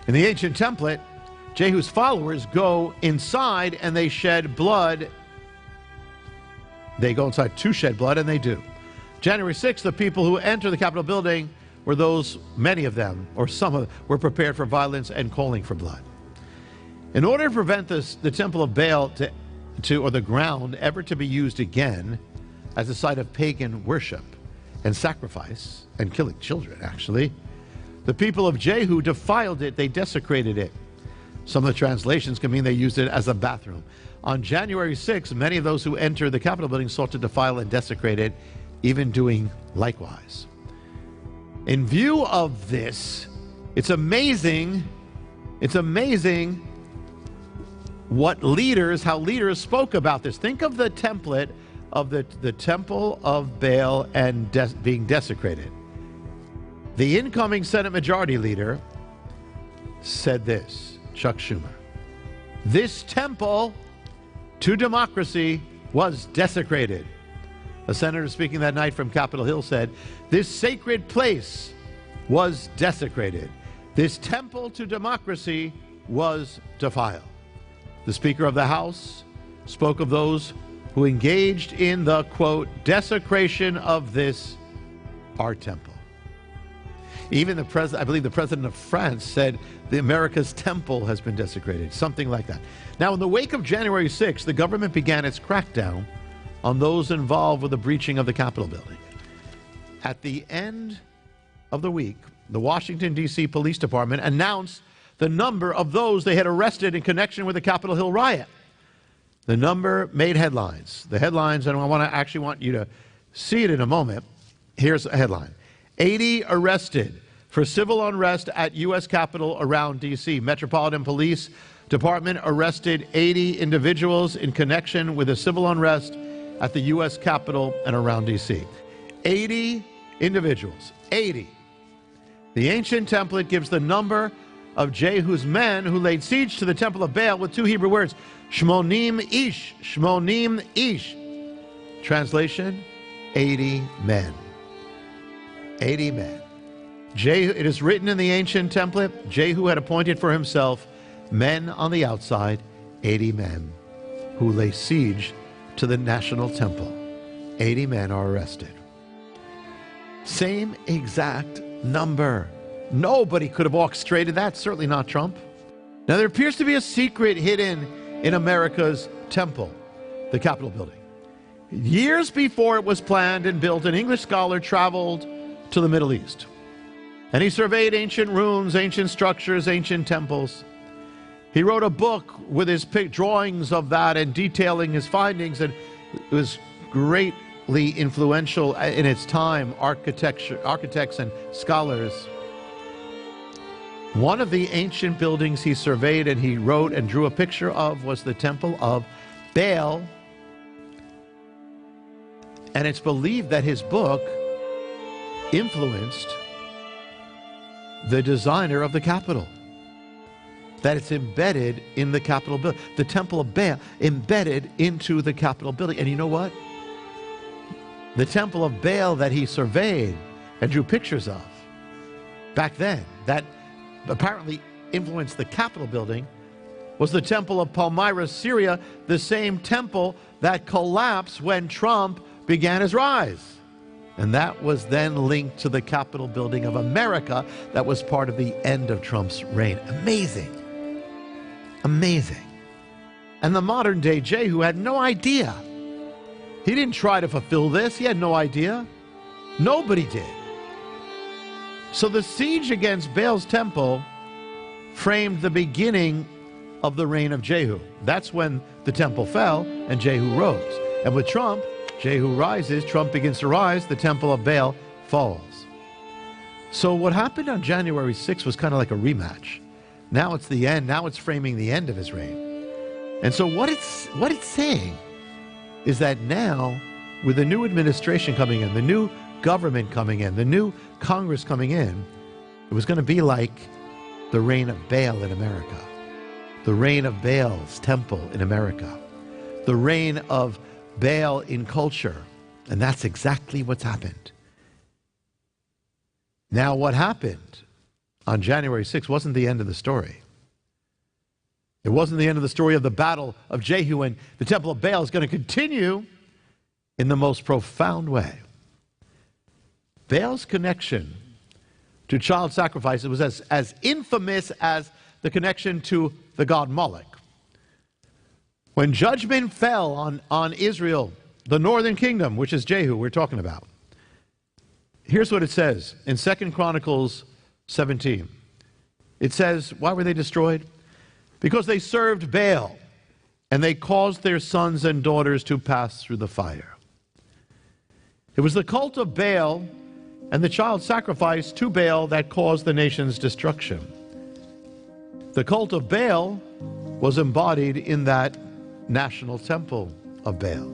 In the ancient template, Jehu's followers go inside and they shed blood. They go inside to shed blood, and they do. January 6th, the people who enter the Capitol building were those, many of them, or some of them, were prepared for violence and calling for blood. In order to prevent the temple of Baal or the ground ever to be used again as a site of pagan worship and sacrifice and killing children, actually, the people of Jehu defiled it. They desecrated it. Some of the translations can mean they used it as a bathroom. On January 6th, many of those who entered the Capitol building sought to defile and desecrate it, even doing likewise. In view of this, it's amazing how leaders spoke about this. Think of the template of the temple of Baal and being desecrated. The incoming Senate Majority Leader said this, Chuck Schumer: this temple to democracy was desecrated. A senator speaking that night from Capitol Hill said, this sacred place was desecrated. This temple to democracy was defiled. The Speaker of the House spoke of those who engaged in the, quote, desecration of this, our temple. Even I believe the President of France said the America's temple has been desecrated, something like that. Now, in the wake of January 6th, the government began its crackdown on those involved with the breaching of the Capitol building. At the end of the week, the Washington, D.C. Police Department announced the number of those they had arrested in connection with the Capitol Hill riot. The number made headlines. The headlines, and I actually want you to see it in a moment. Here's a headline: 80 arrested for civil unrest at U.S. Capitol around D.C. Metropolitan Police Department arrested 80 individuals in connection with a civil unrest at the U.S. Capitol and around D.C. 80 individuals. 80. The ancient template gives the number of Jehu's men who laid siege to the temple of Baal with two Hebrew words, Shmonim Ish. Shmonim Ish. Translation, 80 men. 80 men. Jehu, it is written in the ancient template, Jehu had appointed for himself men on the outside, 80 men, who lay siege to the national temple. 80 men are arrested. Same exact number. Nobody could have orchestrated that, certainly not Trump. Now, there appears to be a secret hidden in America's temple, the Capitol building. Years before it was planned and built, an English scholar traveled to the Middle East. And he surveyed ancient ruins, ancient structures, ancient temples. He wrote a book with his drawings of that and detailing his findings, and it was greatly influential in its time. Architects and scholars One of the ancient buildings he surveyed and he wrote and drew a picture of was the Temple of Baal. And it's believed that his book influenced the designer of the Capitol. That it's embedded in the Capitol building. The Temple of Baal embedded into the Capitol building. And you know what? The Temple of Baal that he surveyed and drew pictures of back then, that apparently influenced the Capitol building, was the Temple of Palmyra, Syria, the same temple that collapsed when Trump began his rise. And that was then linked to the Capitol building of America that was part of the end of Trump's reign. Amazing. Amazing. And the modern day Jehu had no idea. He didn't try to fulfill this. He had no idea. Nobody did. So the siege against Baal's temple framed the beginning of the reign of Jehu. That's when the temple fell and Jehu rose. And with Trump, Jehu rises, Trump begins to rise, the temple of Baal falls. So what happened on January 6th was kind of like a rematch. Now it's the end. Now it's framing the end of his reign. And so what it's saying is that now, with the new administration coming in, the new government coming in, the new Congress coming in, it was going to be like the reign of Baal in America, the reign of Baal's temple in America, the reign of Baal in culture. And that's exactly what's happened. Now, what happened on January 6th wasn't the end of the story. It wasn't the end of the story of the battle of Jehu, and the temple of Baal is going to continue in the most profound way. Baal's connection to child sacrifice was as infamous as the connection to the god Moloch. When judgment fell on Israel, the northern kingdom, which is Jehu we're talking about, here's what it says in 2 Chronicles 17. It says, why were they destroyed? Because they served Baal, and they caused their sons and daughters to pass through the fire. It was the cult of Baal and the child sacrifice to Baal that caused the nation's destruction. The cult of Baal was embodied in that national temple of Baal.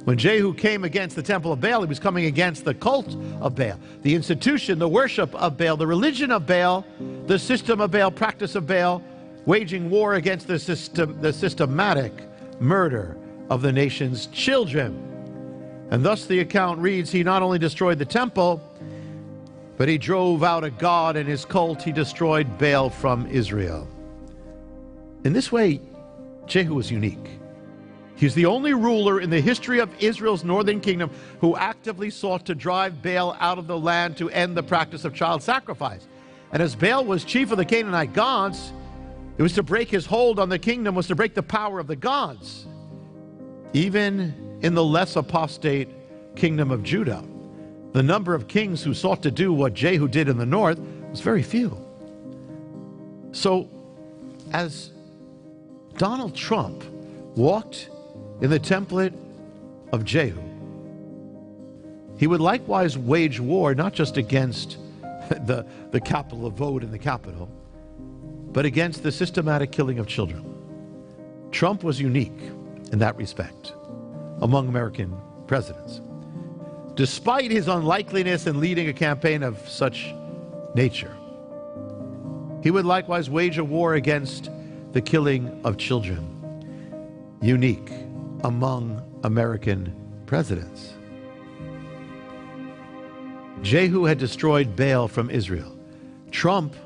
When Jehu came against the temple of Baal, he was coming against the cult of Baal, the institution, the worship of Baal, the religion of Baal, the system of Baal, practice of Baal, waging war against the systematic murder of the nation's children. And thus the account reads, he not only destroyed the temple, but he drove out a god and his cult. He destroyed Baal from Israel. In this way, Jehu was unique. He's the only ruler in the history of Israel's northern kingdom who actively sought to drive Baal out of the land to end the practice of child sacrifice. And as Baal was chief of the Canaanite gods, it was to break his hold on the kingdom, was to break the power of the gods. Even in the less apostate kingdom of Judah, the number of kings who sought to do what Jehu did in the north was very few. So, as Donald Trump walked in the template of Jehu, he would likewise wage war not just against the capital of vote in the Capitol, but against the systematic killing of children. Trump was unique in that respect among American presidents. Despite his unlikeliness in leading a campaign of such nature, he would likewise wage a war against the killing of children. Unique among American presidents. Jehu had destroyed Baal from Israel. Trump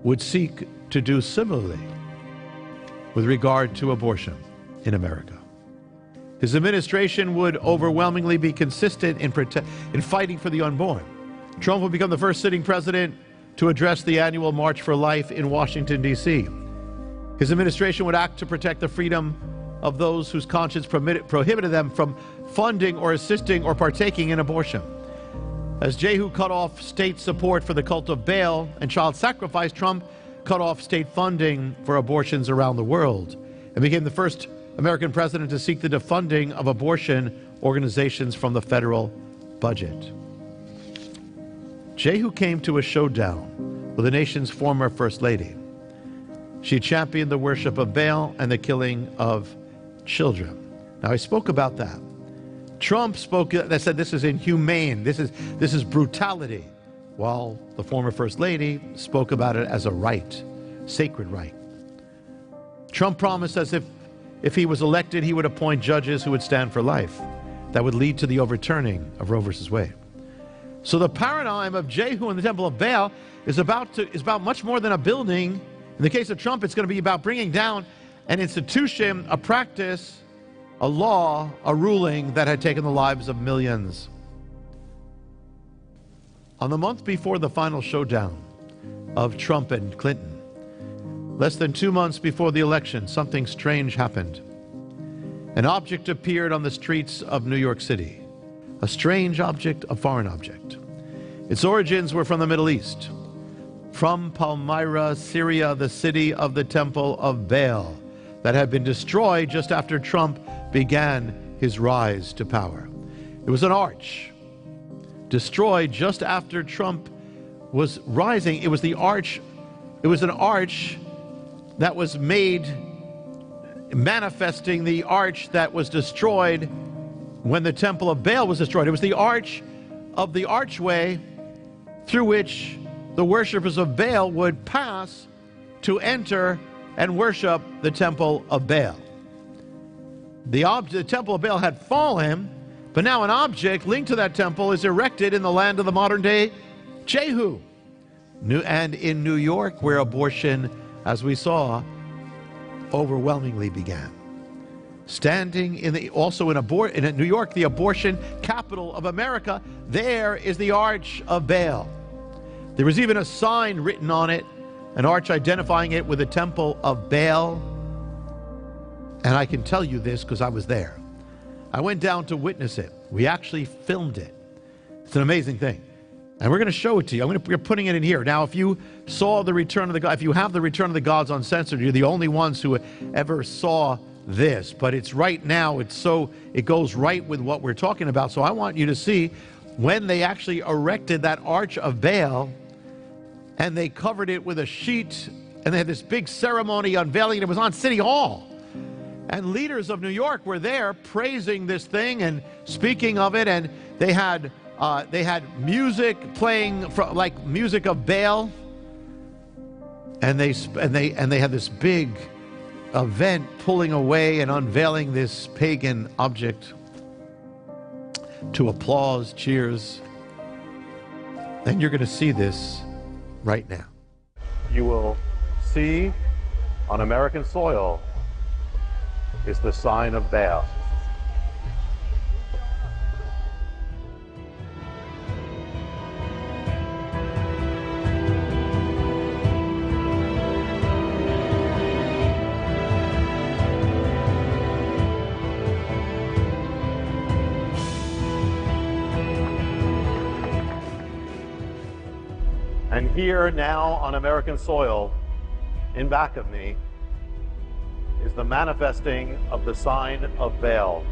would seek to do similarly with regard to abortion in America. His administration would overwhelmingly be consistent in fighting for the unborn. Trump would become the first sitting president to address the annual March for Life in Washington, D.C. His administration would act to protect the freedom of those whose conscience prohibited them from funding or assisting or partaking in abortion. As Jehu cut off state support for the cult of Baal and child sacrifice, Trump cut off state funding for abortions around the world and became the first American president to seek the defunding of abortion organizations from the federal budget. Jehu came to a showdown with the nation's former First Lady. She championed the worship of Baal and the killing of children. Now, I spoke about that. Trump spoke, they said this is inhumane, this is brutality, while the former First Lady spoke about it as a right, sacred right. Trump promised as if he was elected, he would appoint judges who would stand for life. That would lead to the overturning of Roe versus Wade. So the paradigm of Jehu and the Temple of Baal is about much more than a building. In the case of Trump, it's going to be about bringing down an institution, a practice, a law, a ruling that had taken the lives of millions. On the month before the final showdown of Trump and Clinton, less than 2 months before the election, something strange happened. An object appeared on the streets of New York City. A strange object, a foreign object. Its origins were from the Middle East. From Palmyra, Syria, the city of the Temple of Baal that had been destroyed just after Trump began his rise to power. It was an arch destroyed just after Trump was rising. It was an arch that was made, manifesting the arch that was destroyed when the Temple of Baal was destroyed. It was the arch of the archway through which the worshipers of Baal would pass to enter and worship the Temple of Baal. The Temple of Baal had fallen, but now an object linked to that temple is erected in the land of the modern-day Jehu. And in New York, where abortion, as we saw, overwhelmingly began. Standing in New York, the abortion capital of America, there is the Arch of Baal. There was even a sign written on it, an arch identifying it with the Temple of Baal. And I can tell you this because I was there. I went down to witness it. We actually filmed it. It's an amazing thing. And we're going to show it to you. We're putting it in here. Now, if you saw the Return of the Gods, if you have the Return of the Gods uncensored, you're the only ones who ever saw this. But it's right now, it goes right with what we're talking about. So I want you to see when they actually erected that Arch of Baal, and they covered it with a sheet, and they had this big ceremony unveiling it. It was on City Hall. And leaders of New York were there praising this thing and speaking of it, and they had music playing like music of Baal, and they had this big event pulling away and unveiling this pagan object to applause, cheers. And you're going to see this right now. You will see on American soil is the sign of Baal. And here now on American soil, in back of me, is the manifesting of the sign of Baal.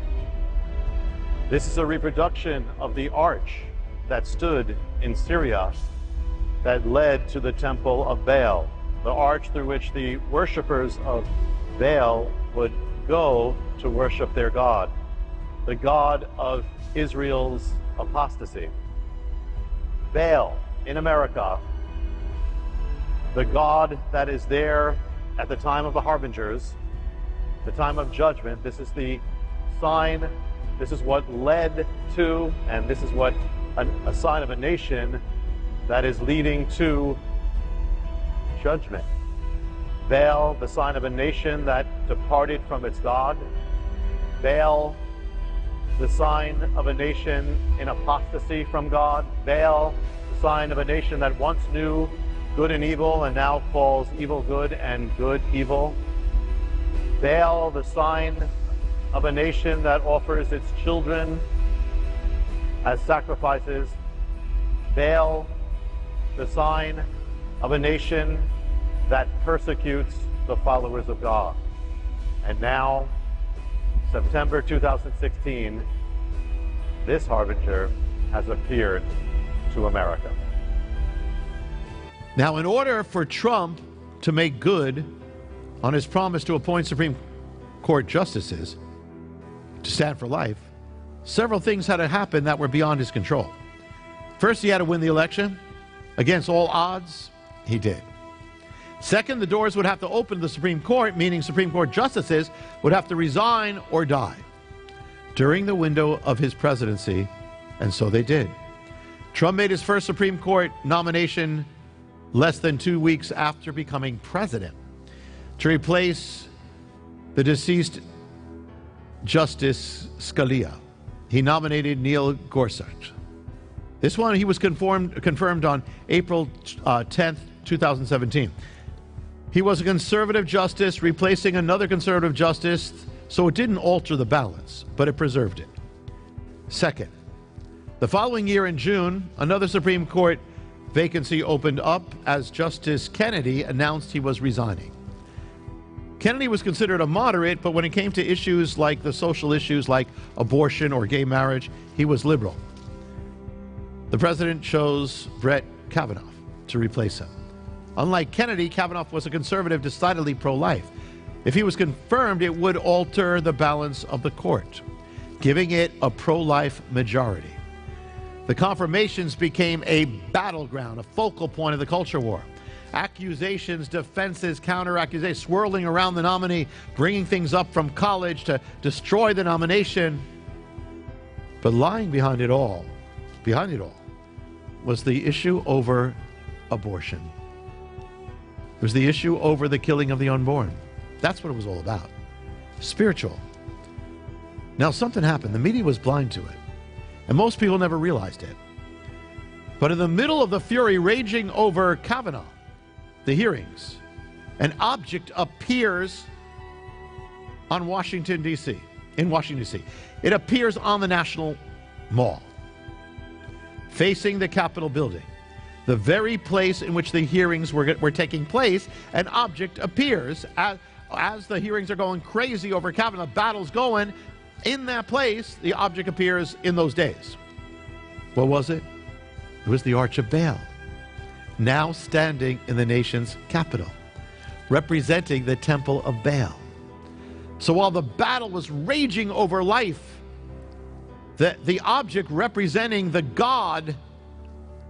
This is a reproduction of the arch that stood in Syria that led to the Temple of Baal, the arch through which the worshipers of Baal would go to worship their God, the God of Israel's apostasy. Baal in America, the God that is there at the time of the harbingers, the time of judgment. This is the sign, this is what led to, and this is what a sign of a nation that is leading to judgment. Baal, the sign of a nation that departed from its God. Baal, the sign of a nation in apostasy from God. Baal, the sign of a nation that once knew good and evil and now calls evil good and good evil. Baal, the sign of a nation that offers its children as sacrifices. Baal, the sign of a nation that persecutes the followers of God. And now, September 2016, this harbinger has appeared to America. Now, in order for Trump to make good on his promise to appoint Supreme Court justices to stand for life, several things had to happen that were beyond his control. First, he had to win the election. Against all odds, he did. Second, the doors would have to open to the Supreme Court, meaning Supreme Court justices would have to resign or die during the window of his presidency, and so they did. Trump made his first Supreme Court nomination less than 2 weeks after becoming president to replace the deceased Justice Scalia. He nominated Neil Gorsuch. This one, he was confirmed on April 10th, 2017. He was a conservative justice replacing another conservative justice, so it didn't alter the balance, but it preserved it. Second, the following year in June, another Supreme Court vacancy opened up as Justice Kennedy announced he was resigning. Kennedy was considered a moderate, but when it came to issues like the social issues like abortion or gay marriage, he was liberal. The president chose Brett Kavanaugh to replace him. Unlike Kennedy, Kavanaugh was a conservative, decidedly pro-life. If he was confirmed, it would alter the balance of the court, giving it a pro-life majority. The confirmations became a battleground, a focal point of the culture war. Accusations, defenses, counter-accusations, swirling around the nominee, bringing things up from college to destroy the nomination. But lying behind it all, was the issue over abortion. It was the issue over the killing of the unborn. That's what it was all about. Spiritual. Now, something happened. The media was blind to it, and most people never realized it. But in the middle of the fury raging over Kavanaugh, the hearings, an object appears on Washington, D.C., in Washington, D.C. It appears on the National Mall, facing the Capitol building. The very place in which the hearings were taking place, an object appears as the hearings are going crazy over Kavanaugh, battle's going. In that place, the object appears in those days. What was it? It was the Arch of Baal, now standing in the nation's capital, representing the Temple of Baal. So while the battle was raging over life, the object representing the god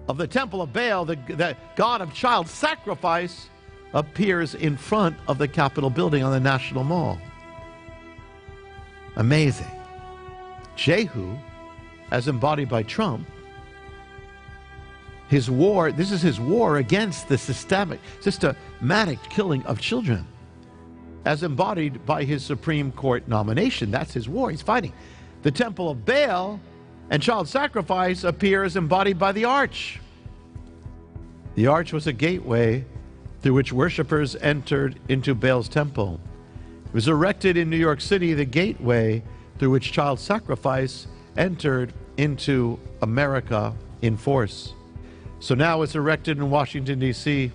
of the Temple of Baal, the god of child sacrifice, appears in front of the Capitol building on the National Mall. Amazing. Jehu, as embodied by Trump, this is his war against the systematic killing of children, as embodied by his Supreme Court nomination. That's his war. He's fighting. The Temple of Baal and child sacrifice appears embodied by the arch. The arch was a gateway through which worshipers entered into Baal's temple. It was erected in New York City, the gateway through which child sacrifice entered into America in force. So now it's erected in Washington, D.C.,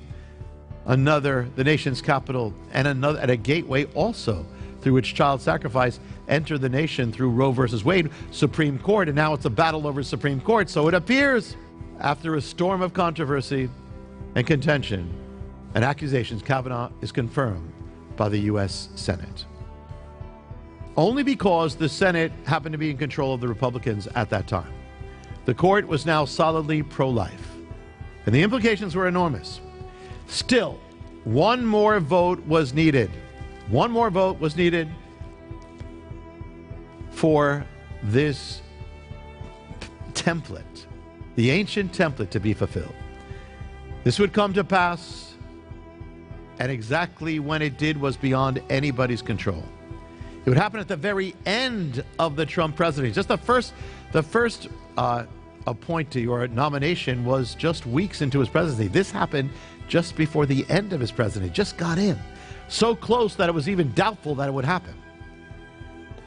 the nation's capital, and a gateway also through which child sacrifice entered the nation through Roe versus Wade, Supreme Court, and now it's a battle over Supreme Court. So it appears, after a storm of controversy and contention and accusations, Kavanaugh is confirmed by the U.S. Senate. Only because the Senate happened to be in control of the Republicans at that time. The court was now solidly pro-life, and the implications were enormous. Still, one more vote was needed. One more vote was needed for this template, the ancient template, to be fulfilled. This would come to pass, and exactly when it did was beyond anybody's control. It would happen at the very end of the Trump presidency. Just the first appointee or nomination was just weeks into his presidency. This happened just before the end of his presidency. Just got in. So close that it was even doubtful that it would happen.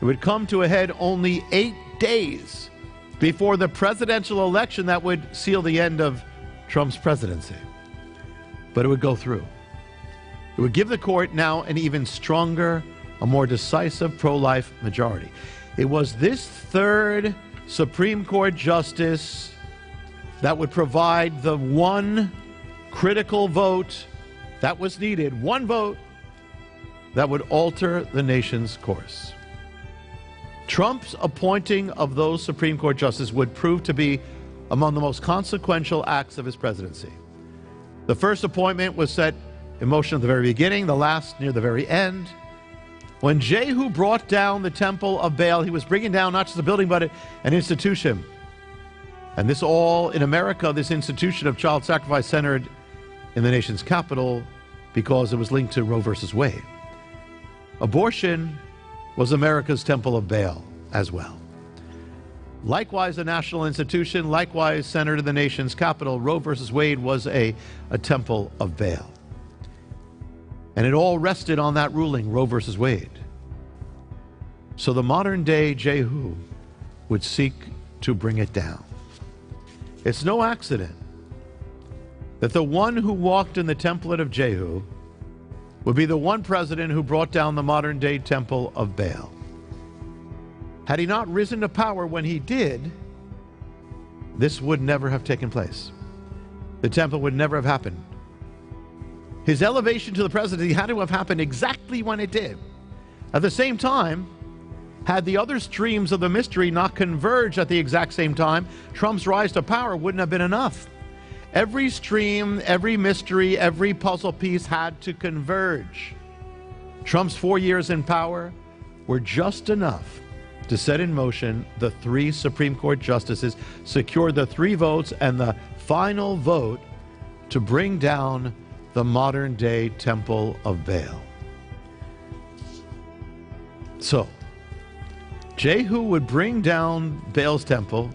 It would come to a head only 8 days before the presidential election that would seal the end of Trump's presidency. But it would go through. It would give the court now an even stronger, a more decisive pro-life majority. It was this third Supreme Court justice that would provide the one critical vote that was needed, one vote that would alter the nation's course. Trump's appointing of those Supreme Court justices would prove to be among the most consequential acts of his presidency. The first appointment was set in motion at the very beginning, the last near the very end. When Jehu brought down the temple of Baal, he was bringing down not just a building, but an institution. And this all, in America, this institution of child sacrifice centered in the nation's capital because it was linked to Roe versus Wade. Abortion was America's temple of Baal as well. Likewise, a national institution, likewise centered in the nation's capital, Roe versus Wade was a temple of Baal. And it all rested on that ruling, Roe versus Wade. So the modern day Jehu would seek to bring it down. It's no accident that the one who walked in the template of Jehu would be the one president who brought down the modern day temple of Baal. Had he not risen to power when he did, this would never have taken place. The temple would never have happened. His elevation to the presidency had to have happened exactly when it did. At the same time, had the other streams of the mystery not converged at the exact same time, Trump's rise to power wouldn't have been enough. Every stream, every mystery, every puzzle piece had to converge. Trump's 4 years in power were just enough to set in motion the 3 Supreme Court justices, secure the 3 votes, and the final vote to bring down the modern-day Temple of Baal. So, Jehu would bring down Baal's temple.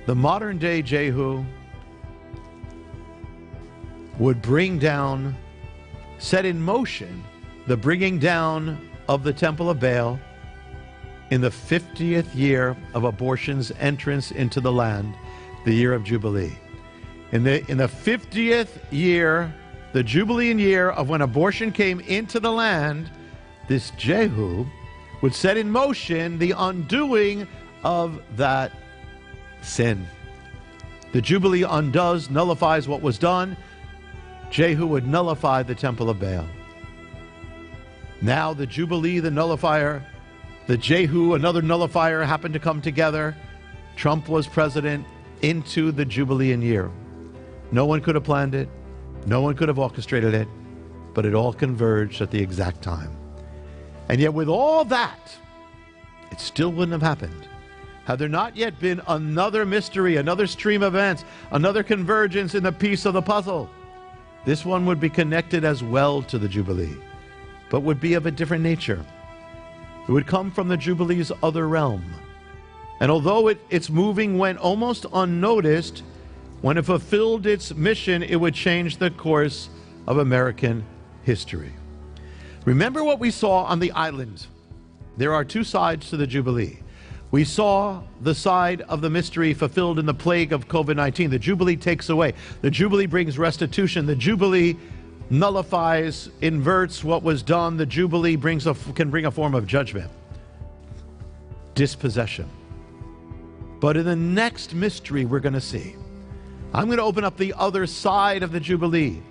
The modern-day Jehu would bring down, set in motion, the bringing down of the Temple of Baal in the 50th year of abortion's entrance into the land, the year of Jubilee. In the 50th year, the Jubilean year of when abortion came into the land, this Jehu would set in motion the undoing of that sin. The Jubilee undoes, nullifies what was done. Jehu would nullify the Temple of Baal. Now the Jubilee, the nullifier, the Jehu, another nullifier, happened to come together. Trump was president into the Jubilean year. No one could have planned it. No one could have orchestrated it. But it all converged at the exact time. And yet with all that, it still wouldn't have happened had there not yet been another mystery, another stream of events, another convergence in the piece of the puzzle. This one would be connected as well to the Jubilee, but would be of a different nature. It would come from the Jubilee's other realm. And although its moving went almost unnoticed, when it fulfilled its mission, it would change the course of American history. Remember what we saw on the island. There are 2 sides to the Jubilee. We saw the side of the mystery fulfilled in the plague of COVID-19. The Jubilee takes away. The Jubilee brings restitution. The Jubilee nullifies, inverts what was done. The Jubilee can bring a form of judgment, dispossession. But in the next mystery we're going to see, I'm going to open up the other side of the Jubilee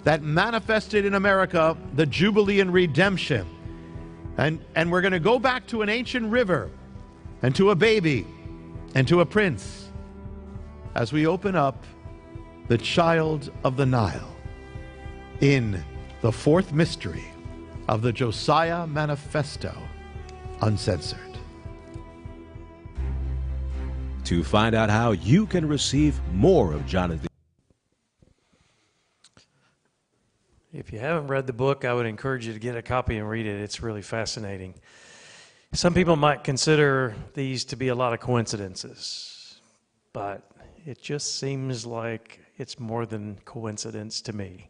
that manifested in America the Jubilean redemption. And we're going to go back to an ancient river and to a baby and to a prince as we open up the child of the Nile in the 4th mystery of the Josiah Manifesto, Uncensored. To find out how you can receive more of Jonathan. If you haven't read the book, I would encourage you to get a copy and read it. It's really fascinating. Some people might consider these to be a lot of coincidences, but it just seems like it's more than coincidence to me.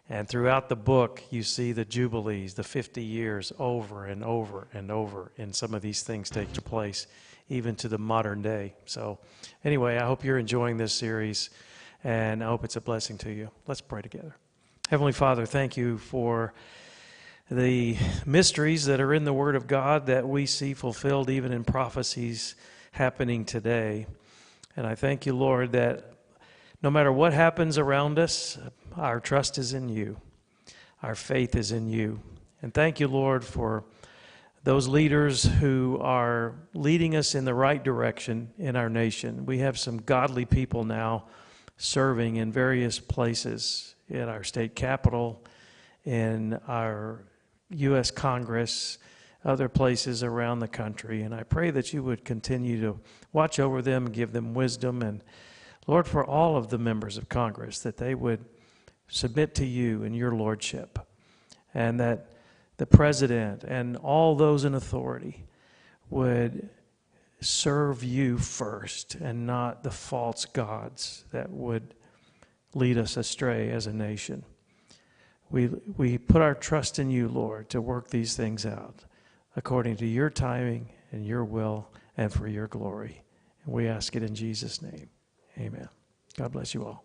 And throughout the book, you see the Jubilees, the 50 years over and over and over, and some of these things take place even to the modern day. So anyway, I hope you're enjoying this series, and I hope it's a blessing to you. Let's pray together. Heavenly Father, thank you for the mysteries that are in the Word of God that we see fulfilled even in prophecies happening today. And I thank you, Lord, that no matter what happens around us, our trust is in you. Our faith is in you. And thank you, Lord, for those leaders who are leading us in the right direction in our nation. We have some godly people now serving in various places in our state capitol, in our U.S. Congress, other places around the country. And I pray that you would continue to watch over them and give them wisdom. And Lord, for all of the members of Congress, that they would submit to you and your lordship, and that the president and all those in authority would serve you first and not the false gods that would lead us astray as a nation. We put our trust in you, Lord, to work these things out according to your timing and your will and for your glory. And we ask it in Jesus' name. Amen. God bless you all.